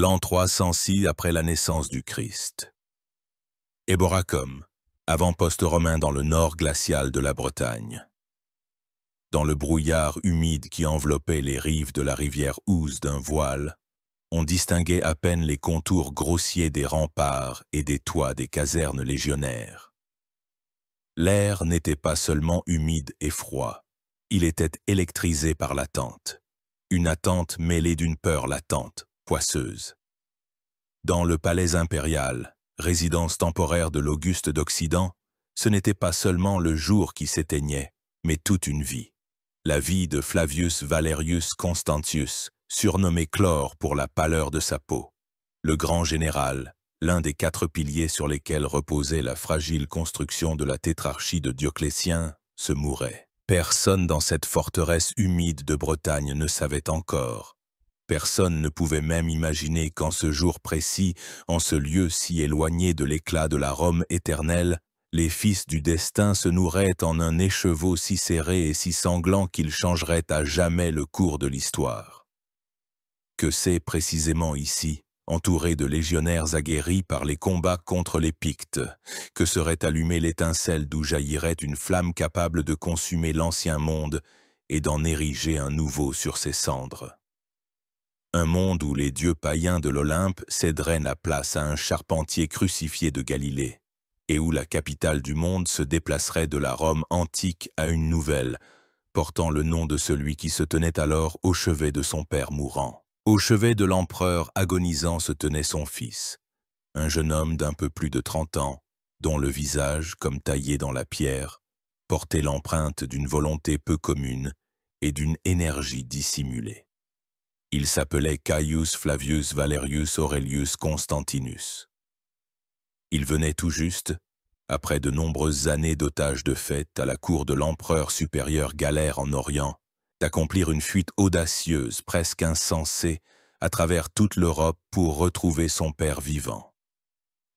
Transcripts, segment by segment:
L'an 306 après la naissance du Christ. Eboracum, avant-poste romain dans le nord glacial de la Bretagne. Dans le brouillard humide qui enveloppait les rives de la rivière Ouse d'un voile, on distinguait à peine les contours grossiers des remparts et des toits des casernes légionnaires. L'air n'était pas seulement humide et froid, il était électrisé par l'attente. Une attente mêlée d'une peur latente, poisseuse. Dans le palais impérial, résidence temporaire de l'Auguste d'Occident, ce n'était pas seulement le jour qui s'éteignait, mais toute une vie. La vie de Flavius Valerius Constantius, surnommé Chlore pour la pâleur de sa peau. Le grand général, l'un des 4 piliers sur lesquels reposait la fragile construction de la tétrarchie de Dioclétien, se mourait. Personne dans cette forteresse humide de Bretagne ne savait encore. Personne ne pouvait même imaginer qu'en ce jour précis, en ce lieu si éloigné de l'éclat de la Rome éternelle, les fils du destin se nourraient en un écheveau si serré et si sanglant qu'il changerait à jamais le cours de l'histoire. Que c'est précisément ici, entouré de légionnaires aguerris par les combats contre les Pictes, que serait allumée l'étincelle d'où jaillirait une flamme capable de consumer l'ancien monde et d'en ériger un nouveau sur ses cendres. Un monde où les dieux païens de l'Olympe céderaient la place à un charpentier crucifié de Galilée, et où la capitale du monde se déplacerait de la Rome antique à une nouvelle, portant le nom de celui qui se tenait alors au chevet de son père mourant. Au chevet de l'empereur agonisant se tenait son fils, un jeune homme d'un peu plus de 30 ans, dont le visage, comme taillé dans la pierre, portait l'empreinte d'une volonté peu commune et d'une énergie dissimulée. Il s'appelait Caius Flavius Valerius Aurelius Constantinus. Il venait tout juste, après de nombreuses années d'otage de fête à la cour de l'empereur supérieur Galère en Orient, d'accomplir une fuite audacieuse, presque insensée, à travers toute l'Europe pour retrouver son père vivant.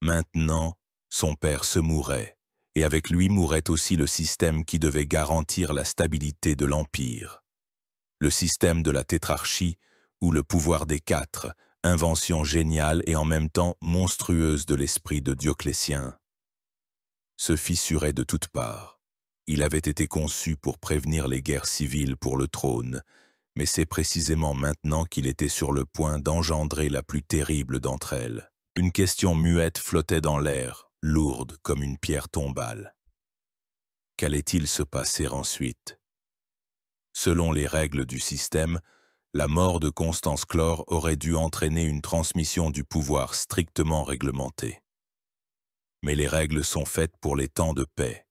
Maintenant, son père se mourait, et avec lui mourait aussi le système qui devait garantir la stabilité de l'Empire. Le système de la tétrarchie, ou le pouvoir des 4, invention géniale et en même temps monstrueuse de l'esprit de Dioclétien, se fissurait de toutes parts. Il avait été conçu pour prévenir les guerres civiles pour le trône, mais c'est précisément maintenant qu'il était sur le point d'engendrer la plus terrible d'entre elles. Une question muette flottait dans l'air, lourde comme une pierre tombale. Qu'allait-il se passer ensuite? Selon les règles du système, la mort de Constance Chlore aurait dû entraîner une transmission du pouvoir strictement réglementée. Mais les règles sont faites pour les temps de paix,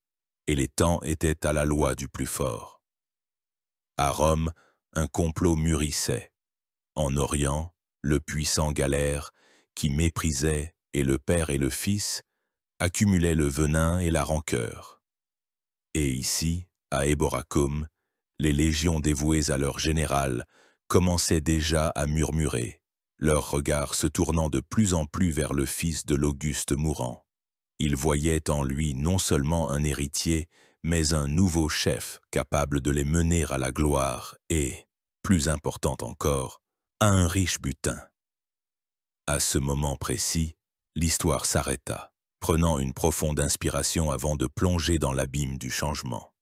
et les temps étaient à la loi du plus fort. À Rome, un complot mûrissait. En Orient, le puissant Galère, qui méprisait, et le père et le fils, accumulaient le venin et la rancœur. Et ici, à Eboracum, les légions dévouées à leur général commençaient déjà à murmurer, leur regard se tournant de plus en plus vers le fils de l'Auguste mourant. Ils voyaient en lui non seulement un héritier, mais un nouveau chef capable de les mener à la gloire et, plus important encore, à un riche butin. À ce moment précis, l'histoire s'arrêta, prenant une profonde inspiration avant de plonger dans l'abîme du changement.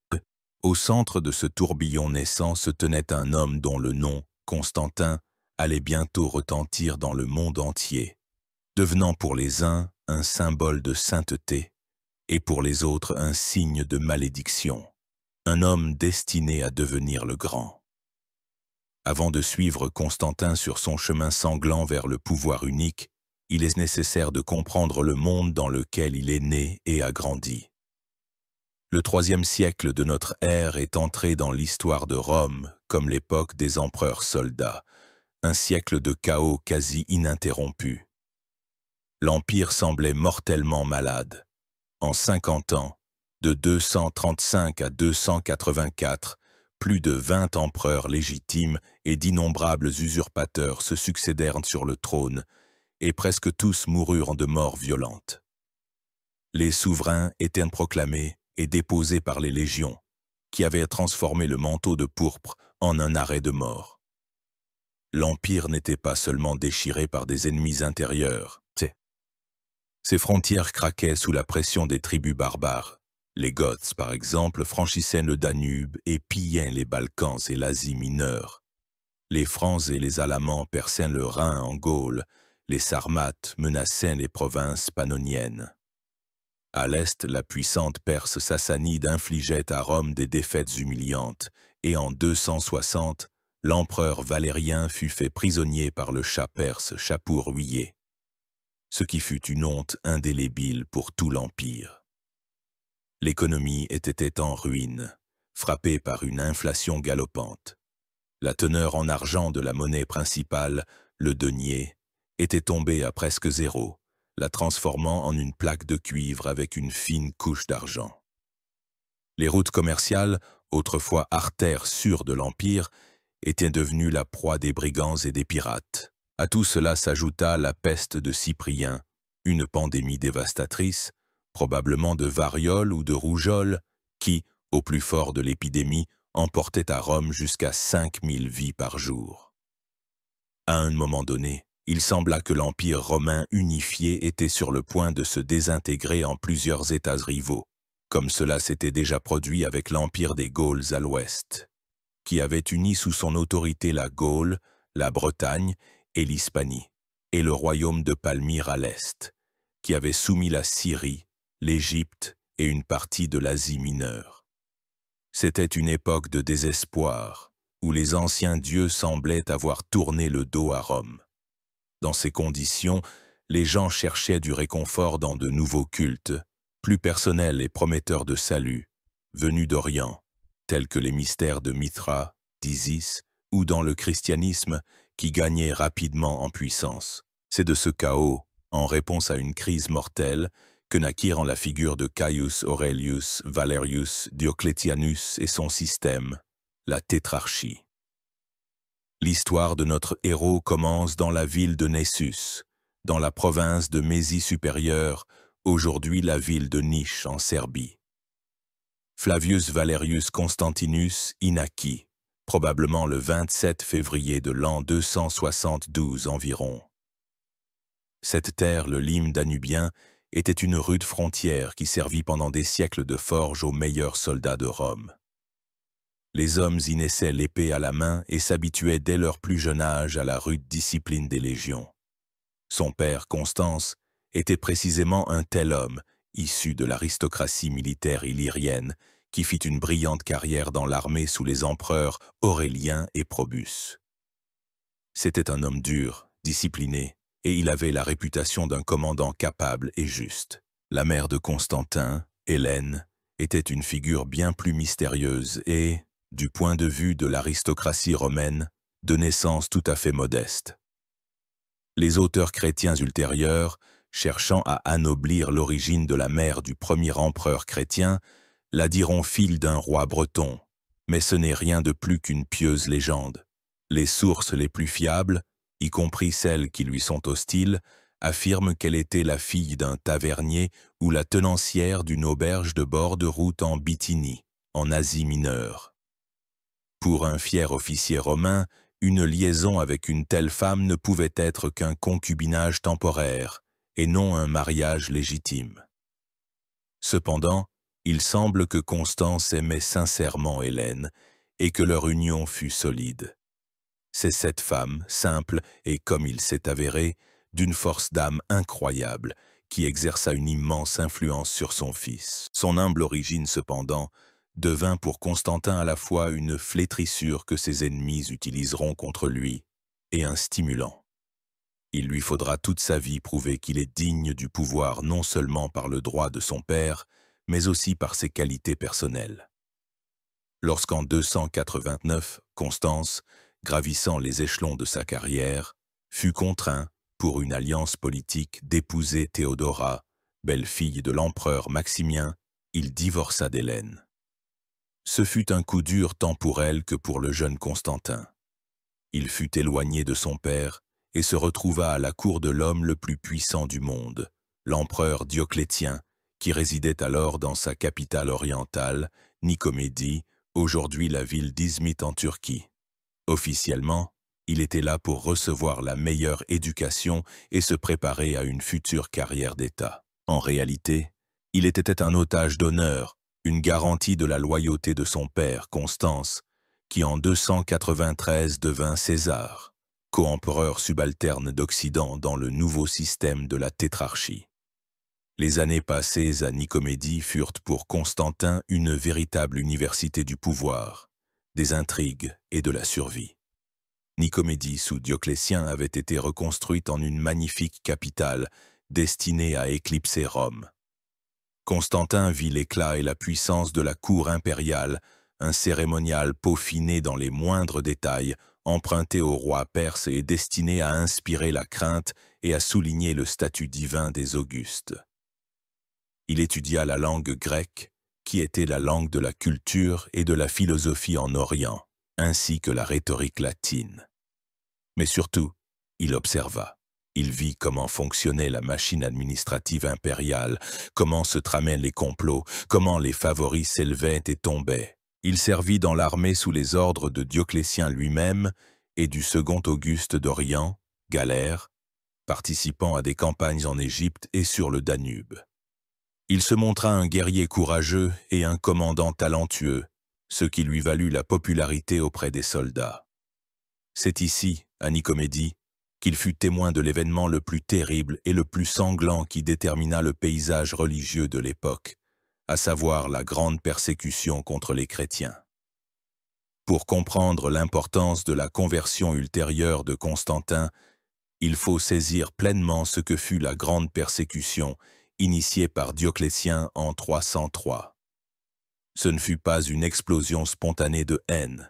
Au centre de ce tourbillon naissant se tenait un homme dont le nom, Constantin, allait bientôt retentir dans le monde entier, devenant pour les uns un symbole de sainteté et pour les autres un signe de malédiction, un homme destiné à devenir le grand. Avant de suivre Constantin sur son chemin sanglant vers le pouvoir unique, il est nécessaire de comprendre le monde dans lequel il est né et a grandi. Le 3e siècle de notre ère est entré dans l'histoire de Rome comme l'époque des empereurs soldats, un siècle de chaos quasi ininterrompu. L'Empire semblait mortellement malade. En 50 ans, de 235 à 284, plus de 20 empereurs légitimes et d'innombrables usurpateurs se succédèrent sur le trône, et presque tous moururent de morts violentes. Les souverains étaient proclamés et déposés par les légions, qui avaient transformé le manteau de pourpre en un arrêt de mort. l'Empire n'était pas seulement déchiré par des ennemis intérieurs. Ses frontières craquaient sous la pression des tribus barbares. Les Goths, par exemple, franchissaient le Danube et pillaient les Balkans et l'Asie mineure. Les Francs et les Alamans perçaient le Rhin en Gaule. Les Sarmates menaçaient les provinces pannoniennes. À l'est, la puissante Perse sassanide infligeait à Rome des défaites humiliantes, et en 260, l'empereur Valérien fut fait prisonnier par le Shah perse Shapur Huillet, ce qui fut une honte indélébile pour tout l'Empire. L'économie était en ruine, frappée par une inflation galopante. La teneur en argent de la monnaie principale, le denier, était tombée à presque zéro, la transformant en une plaque de cuivre avec une fine couche d'argent. Les routes commerciales, autrefois artères sûres de l'Empire, étaient devenues la proie des brigands et des pirates. À tout cela s'ajouta la peste de Cyprien, une pandémie dévastatrice, probablement de variole ou de rougeole, qui, au plus fort de l'épidémie, emportait à Rome jusqu'à 5000 vies par jour. À un moment donné, il sembla que l'Empire romain unifié était sur le point de se désintégrer en plusieurs États rivaux, comme cela s'était déjà produit avec l'Empire des Gaules à l'ouest, qui avait uni sous son autorité la Gaule, la Bretagne et l'Hispanie, et le royaume de Palmyre à l'est, qui avait soumis la Syrie, l'Égypte et une partie de l'Asie mineure. C'était une époque de désespoir, où les anciens dieux semblaient avoir tourné le dos à Rome. Dans ces conditions, les gens cherchaient du réconfort dans de nouveaux cultes, plus personnels et prometteurs de salut, venus d'Orient, tels que les mystères de Mithra, d'Isis, ou dans le christianisme qui gagnait rapidement en puissance. C'est de ce chaos, en réponse à une crise mortelle, que naquirent en la figure de Caius Aurelius Valerius Diocletianus et son système, la tétrarchie. L'histoire de notre héros commence dans la ville de Nessus, dans la province de Mésie supérieure, aujourd'hui la ville de Niche en Serbie. Flavius Valerius Constantinus y naquit, probablement le 27 février de l'an 272 environ. Cette terre, le Lyme danubien, était une rude frontière qui servit pendant des siècles de forge aux meilleurs soldats de Rome. Les hommes y naissaient l'épée à la main et s'habituaient dès leur plus jeune âge à la rude discipline des légions. Son père, Constance, était précisément un tel homme, issu de l'aristocratie militaire illyrienne, qui fit une brillante carrière dans l'armée sous les empereurs Aurélien et Probus. C'était un homme dur, discipliné, et il avait la réputation d'un commandant capable et juste. La mère de Constantin, Hélène, était une figure bien plus mystérieuse et, du point de vue de l'aristocratie romaine, de naissance tout à fait modeste. Les auteurs chrétiens ultérieurs, cherchant à anoblir l'origine de la mère du premier empereur chrétien, la diront fille d'un roi breton, mais ce n'est rien de plus qu'une pieuse légende. Les sources les plus fiables, y compris celles qui lui sont hostiles, affirment qu'elle était la fille d'un tavernier ou la tenancière d'une auberge de bord de route en Bithynie, en Asie mineure. Pour un fier officier romain, une liaison avec une telle femme ne pouvait être qu'un concubinage temporaire, et non un mariage légitime. Cependant, il semble que Constance aimait sincèrement Hélène, et que leur union fut solide. C'est cette femme, simple et, comme il s'est avéré, d'une force d'âme incroyable, qui exerça une immense influence sur son fils. Son humble origine, cependant, devint pour Constantin à la fois une flétrissure que ses ennemis utiliseront contre lui, et un stimulant. Il lui faudra toute sa vie prouver qu'il est digne du pouvoir non seulement par le droit de son père, mais aussi par ses qualités personnelles. Lorsqu'en 289, Constance, gravissant les échelons de sa carrière, fut contraint, pour une alliance politique, d'épouser Théodora, belle-fille de l'empereur Maximien, il divorça d'Hélène. Ce fut un coup dur tant pour elle que pour le jeune Constantin. Il fut éloigné de son père et se retrouva à la cour de l'homme le plus puissant du monde, l'empereur Dioclétien, qui résidait alors dans sa capitale orientale, Nicomédie, aujourd'hui la ville d'Izmit en Turquie. Officiellement, Il était là pour recevoir la meilleure éducation et se préparer à une future carrière d'État. En réalité, il était un otage d'honneur, une garantie de la loyauté de son père, Constance, qui en 293 devint César, co-empereur subalterne d'Occident dans le nouveau système de la tétrarchie. Les années passées à Nicomédie furent pour Constantin une véritable université du pouvoir, des intrigues et de la survie. Nicomédie sous Dioclétien avait été reconstruite en une magnifique capitale destinée à éclipser Rome. Constantin vit l'éclat et la puissance de la cour impériale, un cérémonial peaufiné dans les moindres détails, emprunté au roi perse et destiné à inspirer la crainte et à souligner le statut divin des Augustes. Il étudia la langue grecque, qui était la langue de la culture et de la philosophie en Orient, ainsi que la rhétorique latine. Mais surtout, il observa. Il vit comment fonctionnait la machine administrative impériale, comment se tramaient les complots, comment les favoris s'élevaient et tombaient. Il servit dans l'armée sous les ordres de Dioclétien lui-même et du second Auguste d'Orient, Galère, participant à des campagnes en Égypte et sur le Danube. Il se montra un guerrier courageux et un commandant talentueux, ce qui lui valut la popularité auprès des soldats. C'est ici, à Nicomédie, qu'il fut témoin de l'événement le plus terrible et le plus sanglant qui détermina le paysage religieux de l'époque, à savoir la grande persécution contre les chrétiens. Pour comprendre l'importance de la conversion ultérieure de Constantin, il faut saisir pleinement ce que fut la grande persécution initiée par Dioclétien en 303. Ce ne fut pas une explosion spontanée de haine.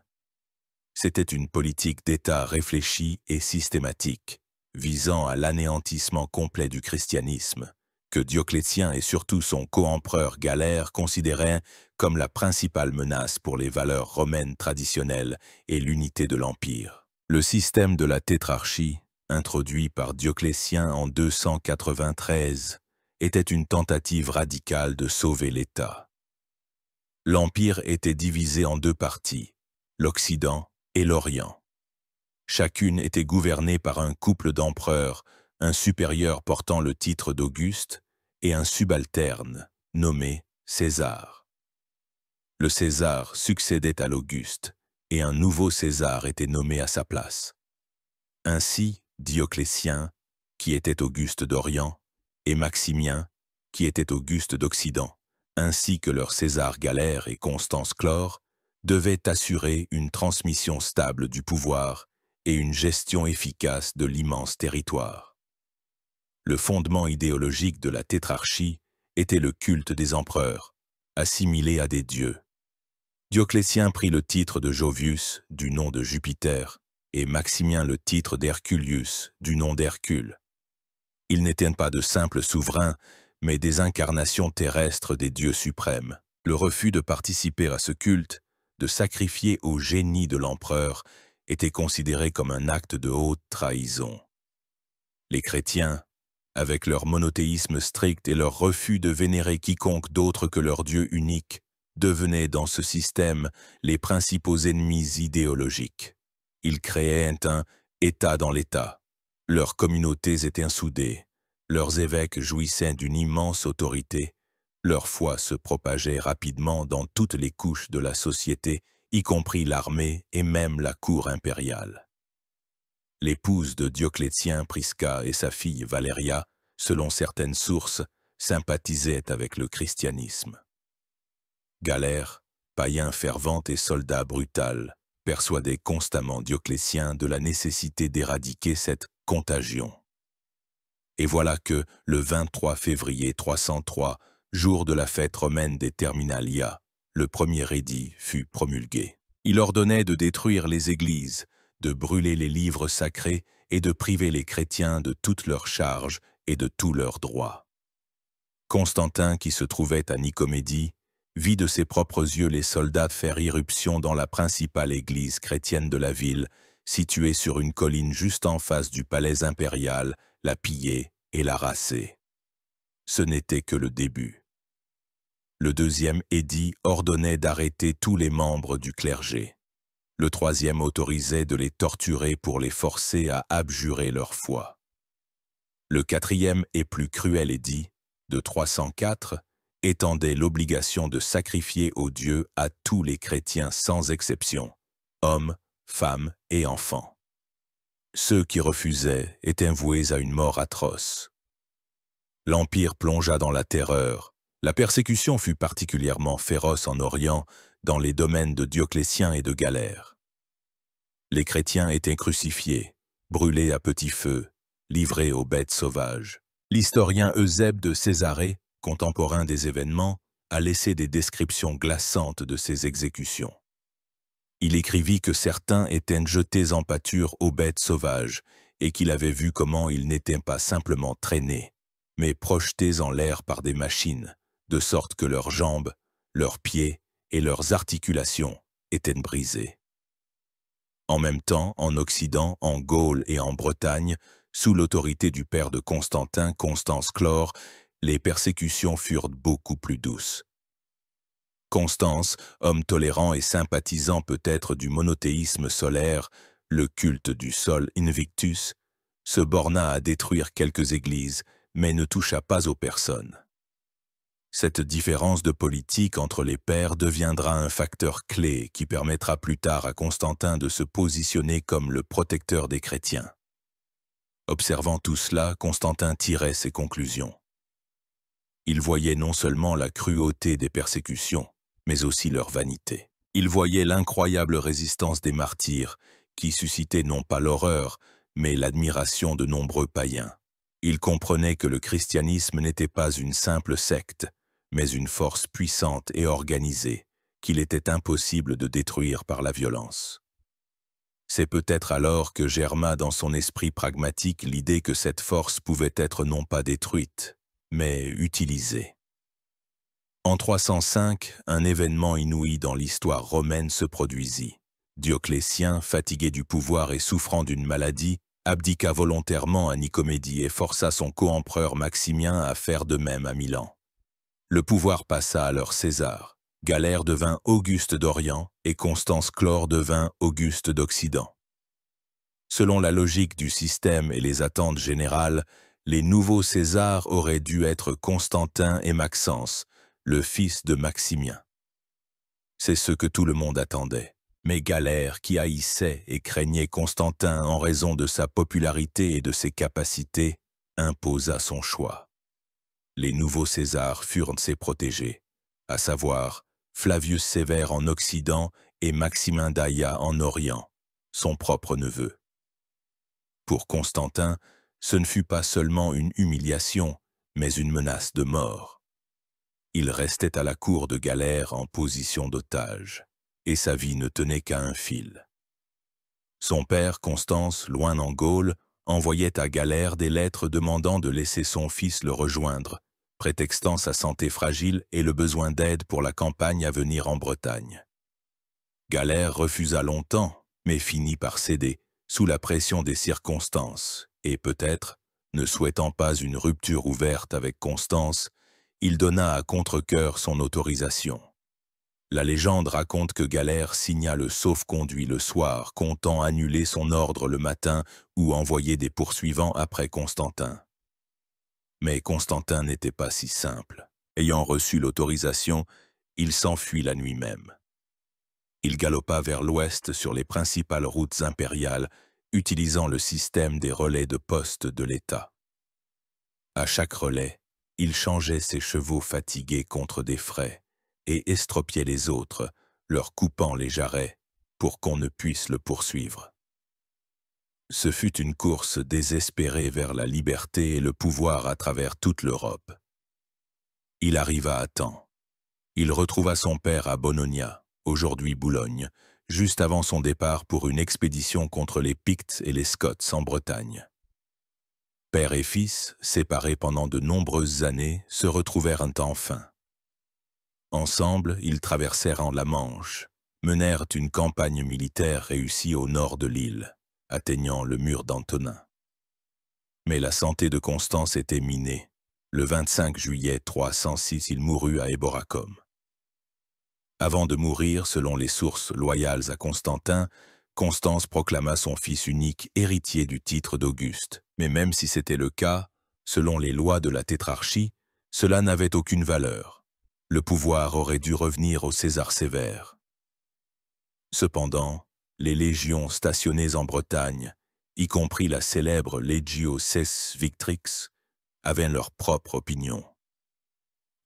C'était une politique d'État réfléchie et systématique, visant à l'anéantissement complet du christianisme, que Dioclétien et surtout son co-empereur Galère considéraient comme la principale menace pour les valeurs romaines traditionnelles et l'unité de l'Empire. Le système de la tétrarchie, introduit par Dioclétien en 293, était une tentative radicale de sauver l'État. L'Empire était divisé en deux parties, l'Occident et l'Orient. Chacune était gouvernée par un couple d'empereurs, un supérieur portant le titre d'Auguste et un subalterne, nommé César. Le César succédait à l'Auguste, et un nouveau César était nommé à sa place. Ainsi, Dioclétien, qui était Auguste d'Orient, et Maximien, qui était Auguste d'Occident, ainsi que leurs César Galère et Constance Chlore, devaient assurer une transmission stable du pouvoir et une gestion efficace de l'immense territoire. Le fondement idéologique de la tétrarchie était le culte des empereurs, assimilé à des dieux. Dioclétien prit le titre de Jovius, du nom de Jupiter, et Maximien le titre d'Herculius, du nom d'Hercule. Ils n'étaient pas de simples souverains, mais des incarnations terrestres des dieux suprêmes. Le refus de participer à ce culte, de sacrifier au génie de l'empereur, était considéré comme un acte de haute trahison. Les chrétiens, avec leur monothéisme strict et leur refus de vénérer quiconque d'autre que leur Dieu unique, devenaient dans ce système les principaux ennemis idéologiques. Ils créaient un État dans l'État. Leurs communautés étaient soudées, leurs évêques jouissaient d'une immense autorité, leur foi se propageait rapidement dans toutes les couches de la société, y compris l'armée et même la cour impériale. L'épouse de Dioclétien, Prisca, et sa fille Valéria, selon certaines sources, sympathisaient avec le christianisme. Galère, païen fervent et soldat brutal, persuadait constamment Dioclétien de la nécessité d'éradiquer cette contagion. Et voilà que, le 23 février 303, jour de la fête romaine des Terminalia, le premier édit fut promulgué. Il ordonnait de détruire les églises, de brûler les livres sacrés et de priver les chrétiens de toutes leurs charges et de tous leurs droits. Constantin, qui se trouvait à Nicomédie, vit de ses propres yeux les soldats faire irruption dans la principale église chrétienne de la ville, située sur une colline juste en face du palais impérial, la piller et la rasser. Ce n'était que le début. Le deuxième édit ordonnait d'arrêter tous les membres du clergé. Le troisième autorisait de les torturer pour les forcer à abjurer leur foi. Le quatrième et plus cruel édit, de 304, étendait l'obligation de sacrifier au Dieu à tous les chrétiens sans exception, hommes, femmes et enfants. Ceux qui refusaient étaient voués à une mort atroce. L'Empire plongea dans la terreur. La persécution fut particulièrement féroce en Orient, dans les domaines de Dioclétien et de Galère. Les chrétiens étaient crucifiés, brûlés à petit feu, livrés aux bêtes sauvages. L'historien Eusèbe de Césarée, contemporain des événements, a laissé des descriptions glaçantes de ces exécutions. Il écrivit que certains étaient jetés en pâture aux bêtes sauvages et qu'il avait vu comment ils n'étaient pas simplement traînés, mais projetés en l'air par des machines, de sorte que leurs jambes, leurs pieds et leurs articulations étaient brisées. En même temps, en Occident, en Gaule et en Bretagne, sous l'autorité du père de Constantin, Constance Chlore, les persécutions furent beaucoup plus douces. Constance, homme tolérant et sympathisant peut-être du monothéisme solaire, le culte du sol Invictus, se borna à détruire quelques églises, mais ne toucha pas aux personnes. Cette différence de politique entre les pères deviendra un facteur clé qui permettra plus tard à Constantin de se positionner comme le protecteur des chrétiens. Observant tout cela, Constantin tirait ses conclusions. Il voyait non seulement la cruauté des persécutions, mais aussi leur vanité. Il voyait l'incroyable résistance des martyrs, qui suscitait non pas l'horreur, mais l'admiration de nombreux païens. Il comprenait que le christianisme n'était pas une simple secte, mais une force puissante et organisée, qu'il était impossible de détruire par la violence. C'est peut-être alors que germa dans son esprit pragmatique l'idée que cette force pouvait être non pas détruite, mais utilisée. En 305, un événement inouï dans l'histoire romaine se produisit. Dioclétien, fatigué du pouvoir et souffrant d'une maladie, abdiqua volontairement à Nicomédie et força son co-empereur Maximien à faire de même à Milan. Le pouvoir passa alors César. Galère devint Auguste d'Orient et Constance Chlore devint Auguste d'Occident. Selon la logique du système et les attentes générales, les nouveaux Césars auraient dû être Constantin et Maxence, le fils de Maximien. C'est ce que tout le monde attendait. Mais Galère, qui haïssait et craignait Constantin en raison de sa popularité et de ses capacités, imposa son choix. Les nouveaux Césars furent ses protégés, à savoir Flavius Sévère en Occident et Maximin d'Aïa en Orient, son propre neveu. Pour Constantin, ce ne fut pas seulement une humiliation, mais une menace de mort. Il restait à la cour de Galère en position d'otage, et sa vie ne tenait qu'à un fil. Son père, Constance, loin en Gaule, envoyait à Galère des lettres demandant de laisser son fils le rejoindre, prétextant sa santé fragile et le besoin d'aide pour la campagne à venir en Bretagne. Galère refusa longtemps, mais finit par céder, sous la pression des circonstances, et peut-être, ne souhaitant pas une rupture ouverte avec Constance, il donna à contre-cœur son autorisation. La légende raconte que Galère signa le sauf-conduit le soir, comptant annuler son ordre le matin ou envoyer des poursuivants après Constantin. Mais Constantin n'était pas si simple. Ayant reçu l'autorisation, il s'enfuit la nuit même. Il galopa vers l'ouest sur les principales routes impériales, utilisant le système des relais de poste de l'État. À chaque relais, il changeait ses chevaux fatigués contre des frais et estropiait les autres, leur coupant les jarrets pour qu'on ne puisse le poursuivre. Ce fut une course désespérée vers la liberté et le pouvoir à travers toute l'Europe. Il arriva à temps. Il retrouva son père à Bononia, aujourd'hui Boulogne, juste avant son départ pour une expédition contre les Pictes et les Scots en Bretagne. Père et fils, séparés pendant de nombreuses années, se retrouvèrent enfin. Ensemble, ils traversèrent la Manche, menèrent une campagne militaire réussie au nord de l'île, atteignant le mur d'Antonin. Mais la santé de Constance était minée. Le 25 juillet 306, il mourut à Eboracum. Avant de mourir, selon les sources loyales à Constantin, Constance proclama son fils unique héritier du titre d'Auguste. Mais même si c'était le cas, selon les lois de la tétrarchie, cela n'avait aucune valeur. Le pouvoir aurait dû revenir au César sévère. Cependant, les légions stationnées en Bretagne, y compris la célèbre Legio Ses Victrix, avaient leur propre opinion.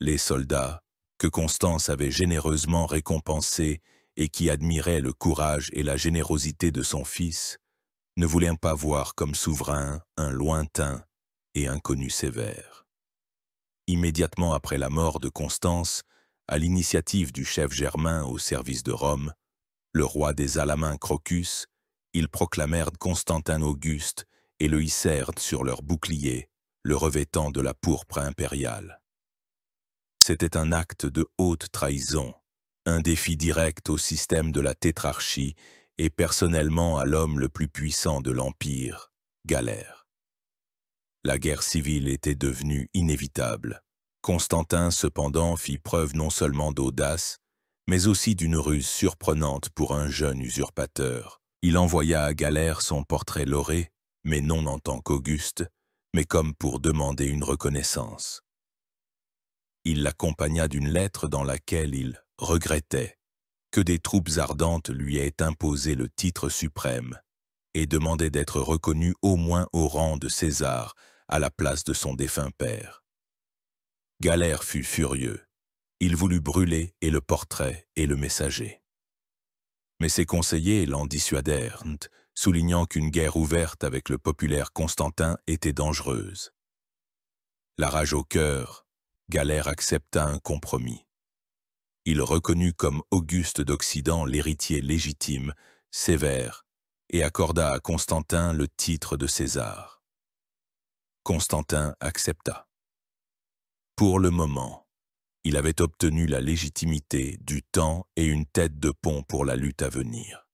Les soldats, que Constance avait généreusement récompensés et qui admiraient le courage et la générosité de son fils, ne voulaient pas voir comme souverain un lointain et inconnu sévère. Immédiatement après la mort de Constance, à l'initiative du chef Germain au service de Rome, le roi des Alamins Crocus, ils proclamèrent Constantin Auguste et le hissèrent sur leur bouclier, le revêtant de la pourpre impériale. C'était un acte de haute trahison, un défi direct au système de la tétrarchie et personnellement à l'homme le plus puissant de l'Empire, Galère. La guerre civile était devenue inévitable. Constantin, cependant, fit preuve non seulement d'audace, mais aussi d'une ruse surprenante pour un jeune usurpateur. Il envoya à Galère son portrait lauré, mais non en tant qu'Auguste, mais comme pour demander une reconnaissance. Il l'accompagna d'une lettre dans laquelle il regrettait que des troupes ardentes lui aient imposé le titre suprême et demandait d'être reconnu au moins au rang de César à la place de son défunt père. Galère fut furieux. Il voulut brûler et le portrait et le messager. Mais ses conseillers l'en dissuadèrent, soulignant qu'une guerre ouverte avec le populaire Constantin était dangereuse. La rage au cœur, Galère accepta un compromis. Il reconnut comme Auguste d'Occident l'héritier légitime, sévère, et accorda à Constantin le titre de César. Constantin accepta. Pour le moment, il avait obtenu la légitimité, du temps et une tête de pont pour la lutte à venir.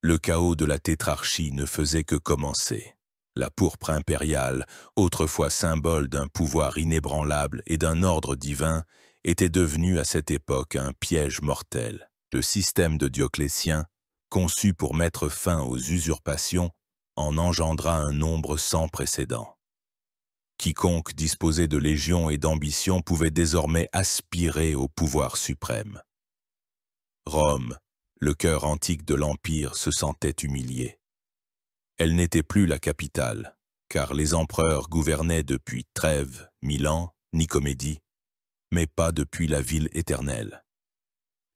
Le chaos de la tétrarchie ne faisait que commencer. La pourpre impériale, autrefois symbole d'un pouvoir inébranlable et d'un ordre divin, était devenue à cette époque un piège mortel. Le système de Dioclétien, conçu pour mettre fin aux usurpations, en engendra un nombre sans précédent. Quiconque disposait de légions et d'ambition pouvait désormais aspirer au pouvoir suprême. Rome, le cœur antique de l'Empire, se sentait humilié. Elle n'était plus la capitale, car les empereurs gouvernaient depuis Trêves, Milan, Nicomédie, mais pas depuis la ville éternelle.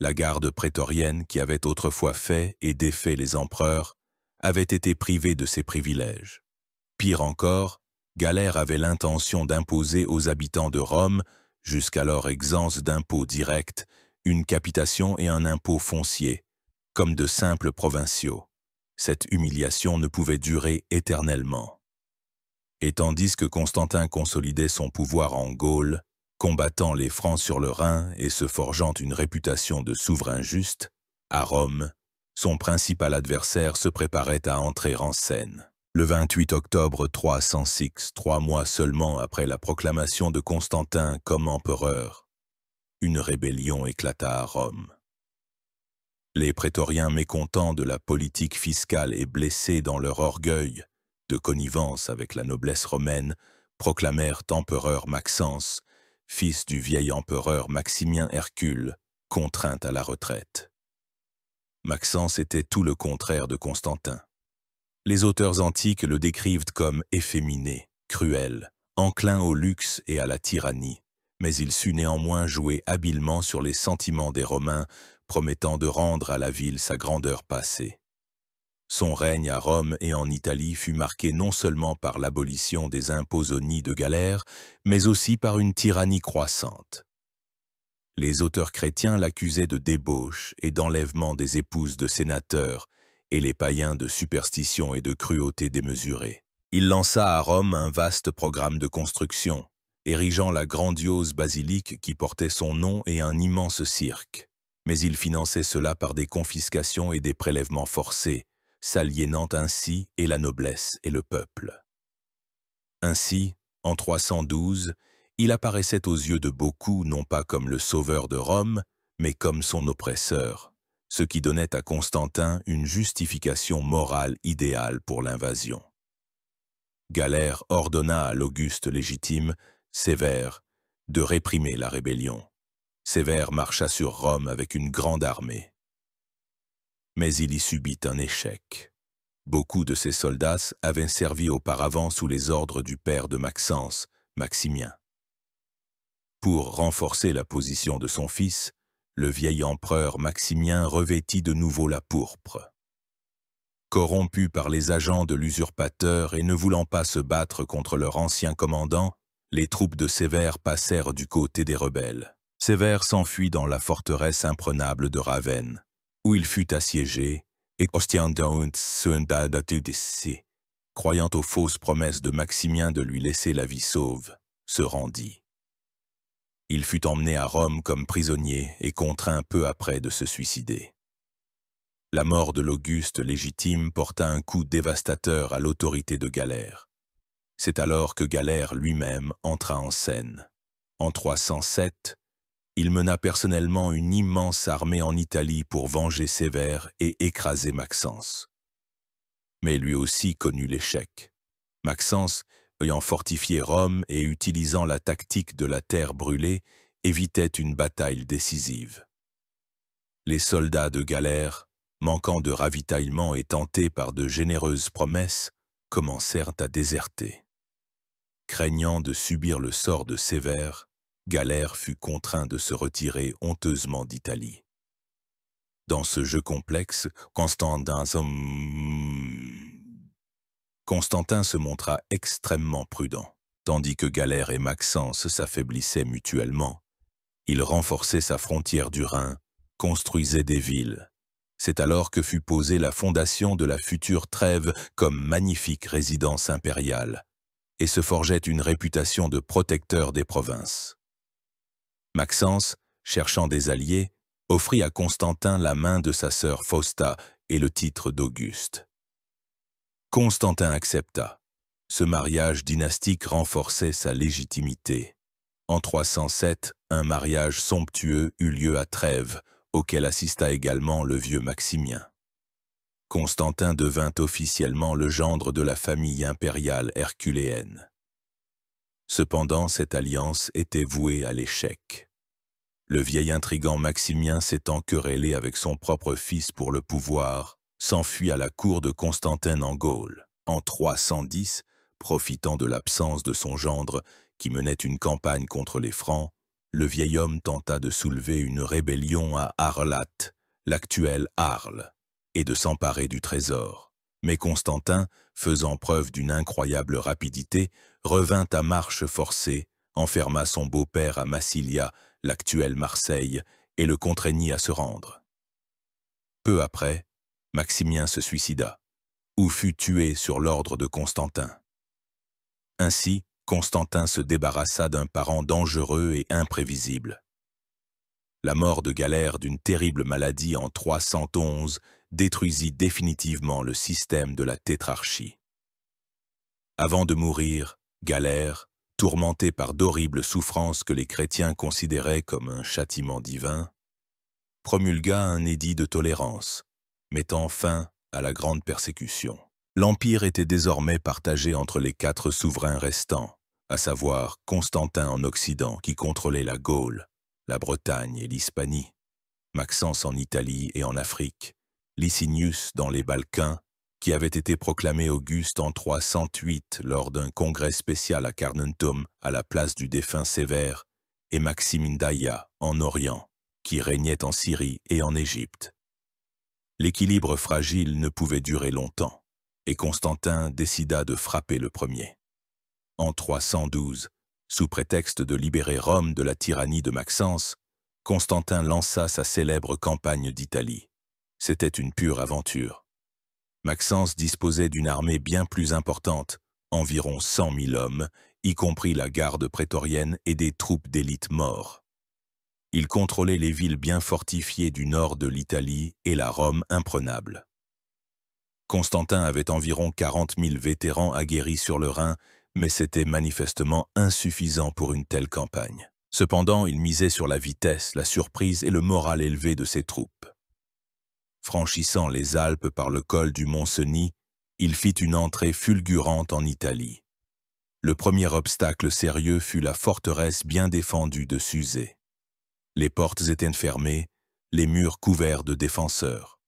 La garde prétorienne, qui avait autrefois fait et défait les empereurs, avait été privée de ses privilèges. Pire encore, Galère avait l'intention d'imposer aux habitants de Rome, jusqu'alors exempts d'impôts directs, une capitation et un impôt foncier, comme de simples provinciaux. Cette humiliation ne pouvait durer éternellement. Et tandis que Constantin consolidait son pouvoir en Gaule, combattant les Francs sur le Rhin et se forgeant une réputation de souverain juste, à Rome, son principal adversaire se préparait à entrer en scène. Le 28 octobre 306, 3 mois seulement après la proclamation de Constantin comme empereur, une rébellion éclata à Rome. Les prétoriens mécontents de la politique fiscale et blessés dans leur orgueil de connivence avec la noblesse romaine proclamèrent empereur Maxence, fils du vieil empereur Maximien Hercule, contraint à la retraite. Maxence était tout le contraire de Constantin. Les auteurs antiques le décrivent comme efféminé, cruel, enclin au luxe et à la tyrannie, mais il sut néanmoins jouer habilement sur les sentiments des Romains, promettant de rendre à la ville sa grandeur passée. Son règne à Rome et en Italie fut marqué non seulement par l'abolition des impôts au nid de Galère, mais aussi par une tyrannie croissante. Les auteurs chrétiens l'accusaient de débauche et d'enlèvement des épouses de sénateurs, et les païens de superstition et de cruauté démesurée. Il lança à Rome un vaste programme de construction, érigeant la grandiose basilique qui portait son nom et un immense cirque. Mais il finançait cela par des confiscations et des prélèvements forcés, s'aliénant ainsi et la noblesse et le peuple. Ainsi, en 312, il apparaissait aux yeux de beaucoup non pas comme le sauveur de Rome, mais comme son oppresseur, ce qui donnait à Constantin une justification morale idéale pour l'invasion. Galère ordonna à l'Auguste légitime, Sévère, de réprimer la rébellion. Sévère marcha sur Rome avec une grande armée. Mais il y subit un échec. Beaucoup de ses soldats avaient servi auparavant sous les ordres du père de Maxence, Maximien. Pour renforcer la position de son fils, le vieil empereur Maximien revêtit de nouveau la pourpre. Corrompus par les agents de l'usurpateur et ne voulant pas se battre contre leur ancien commandant, les troupes de Sévère passèrent du côté des rebelles. Sévère s'enfuit dans la forteresse imprenable de Ravenne, où il fut assiégé, et croyant aux fausses promesses de Maximien de lui laisser la vie sauve, se rendit. Il fut emmené à Rome comme prisonnier et contraint peu après de se suicider. La mort de l'Auguste légitime porta un coup dévastateur à l'autorité de Galère. C'est alors que Galère lui-même entra en scène. En 307, il mena personnellement une immense armée en Italie pour venger Sévère et écraser Maxence. Mais lui aussi connut l'échec. Maxence, ayant fortifié Rome et utilisant la tactique de la terre brûlée, évitait une bataille décisive. Les soldats de Galère, manquant de ravitaillement et tentés par de généreuses promesses, commencèrent à déserter. Craignant de subir le sort de Sévère, Galère fut contraint de se retirer honteusement d'Italie. Dans ce jeu complexe, Constantin se montra extrêmement prudent. Tandis que Galère et Maxence s'affaiblissaient mutuellement, il renforçait sa frontière du Rhin, construisait des villes. C'est alors que fut posée la fondation de la future Trêve comme magnifique résidence impériale, et se forgeait une réputation de protecteur des provinces. Maxence, cherchant des alliés, offrit à Constantin la main de sa sœur Fausta et le titre d'Auguste. Constantin accepta. Ce mariage dynastique renforçait sa légitimité. En 307, un mariage somptueux eut lieu à Trêve, auquel assista également le vieux Maximien. Constantin devint officiellement le gendre de la famille impériale herculéenne. Cependant, cette alliance était vouée à l'échec. Le vieil intrigant Maximien s'étant querellé avec son propre fils pour le pouvoir, s'enfuit à la cour de Constantin en Gaule. En 310, profitant de l'absence de son gendre qui menait une campagne contre les Francs, le vieil homme tenta de soulever une rébellion à Arlat, l'actuelle Arles, et de s'emparer du trésor. Mais Constantin, faisant preuve d'une incroyable rapidité, revint à marche forcée, enferma son beau-père à Massilia, l'actuelle Marseille, et le contraignit à se rendre. Peu après, Maximien se suicida, ou fut tué sur l'ordre de Constantin. Ainsi, Constantin se débarrassa d'un parent dangereux et imprévisible. La mort de Galère d'une terrible maladie en 311 détruisit définitivement le système de la tétrarchie. Avant de mourir, Galère, tourmenté par d'horribles souffrances que les chrétiens considéraient comme un châtiment divin, promulgua un édit de tolérance, mettant fin à la grande persécution. L'Empire était désormais partagé entre les 4 souverains restants, à savoir Constantin en Occident qui contrôlait la Gaule, la Bretagne et l'Hispanie, Maxence en Italie et en Afrique, Licinius dans les Balkans, qui avait été proclamé Auguste en 308 lors d'un congrès spécial à Carnuntum à la place du défunt Sévère, et Maxime Daïa en Orient, qui régnait en Syrie et en Égypte. L'équilibre fragile ne pouvait durer longtemps, et Constantin décida de frapper le premier. En 312, sous prétexte de libérer Rome de la tyrannie de Maxence, Constantin lança sa célèbre campagne d'Italie. C'était une pure aventure. Maxence disposait d'une armée bien plus importante, environ 100 000 hommes, y compris la garde prétorienne et des troupes d'élite morts. Il contrôlait les villes bien fortifiées du nord de l'Italie et la Rome imprenable. Constantin avait environ 40 000 vétérans aguerris sur le Rhin, mais c'était manifestement insuffisant pour une telle campagne. Cependant, il misait sur la vitesse, la surprise et le moral élevé de ses troupes. Franchissant les Alpes par le col du Mont Cenis, il fit une entrée fulgurante en Italie. Le premier obstacle sérieux fut la forteresse bien défendue de Suzée. Les portes étaient fermées, les murs couverts de défenseurs.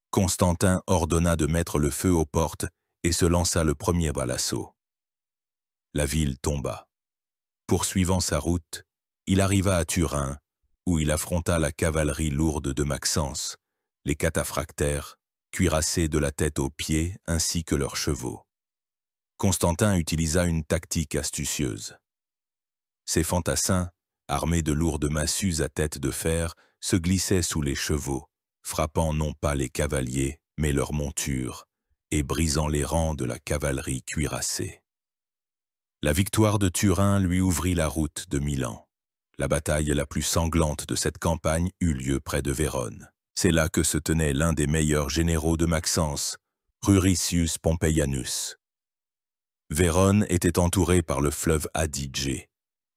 Constantin ordonna de mettre le feu aux portes et se lança le premier à l'assaut. La ville tomba. Poursuivant sa route, il arriva à Turin, où il affronta la cavalerie lourde de Maxence, les cataphractaires, cuirassés de la tête aux pieds ainsi que leurs chevaux. Constantin utilisa une tactique astucieuse. Ses fantassins, armés de lourdes massues à tête de fer, se glissaient sous les chevaux, frappant non pas les cavaliers, mais leurs montures, et brisant les rangs de la cavalerie cuirassée. La victoire de Turin lui ouvrit la route de Milan. La bataille la plus sanglante de cette campagne eut lieu près de Vérone. C'est là que se tenait l'un des meilleurs généraux de Maxence, Ruricius Pompeianus. Vérone était entourée par le fleuve Adige,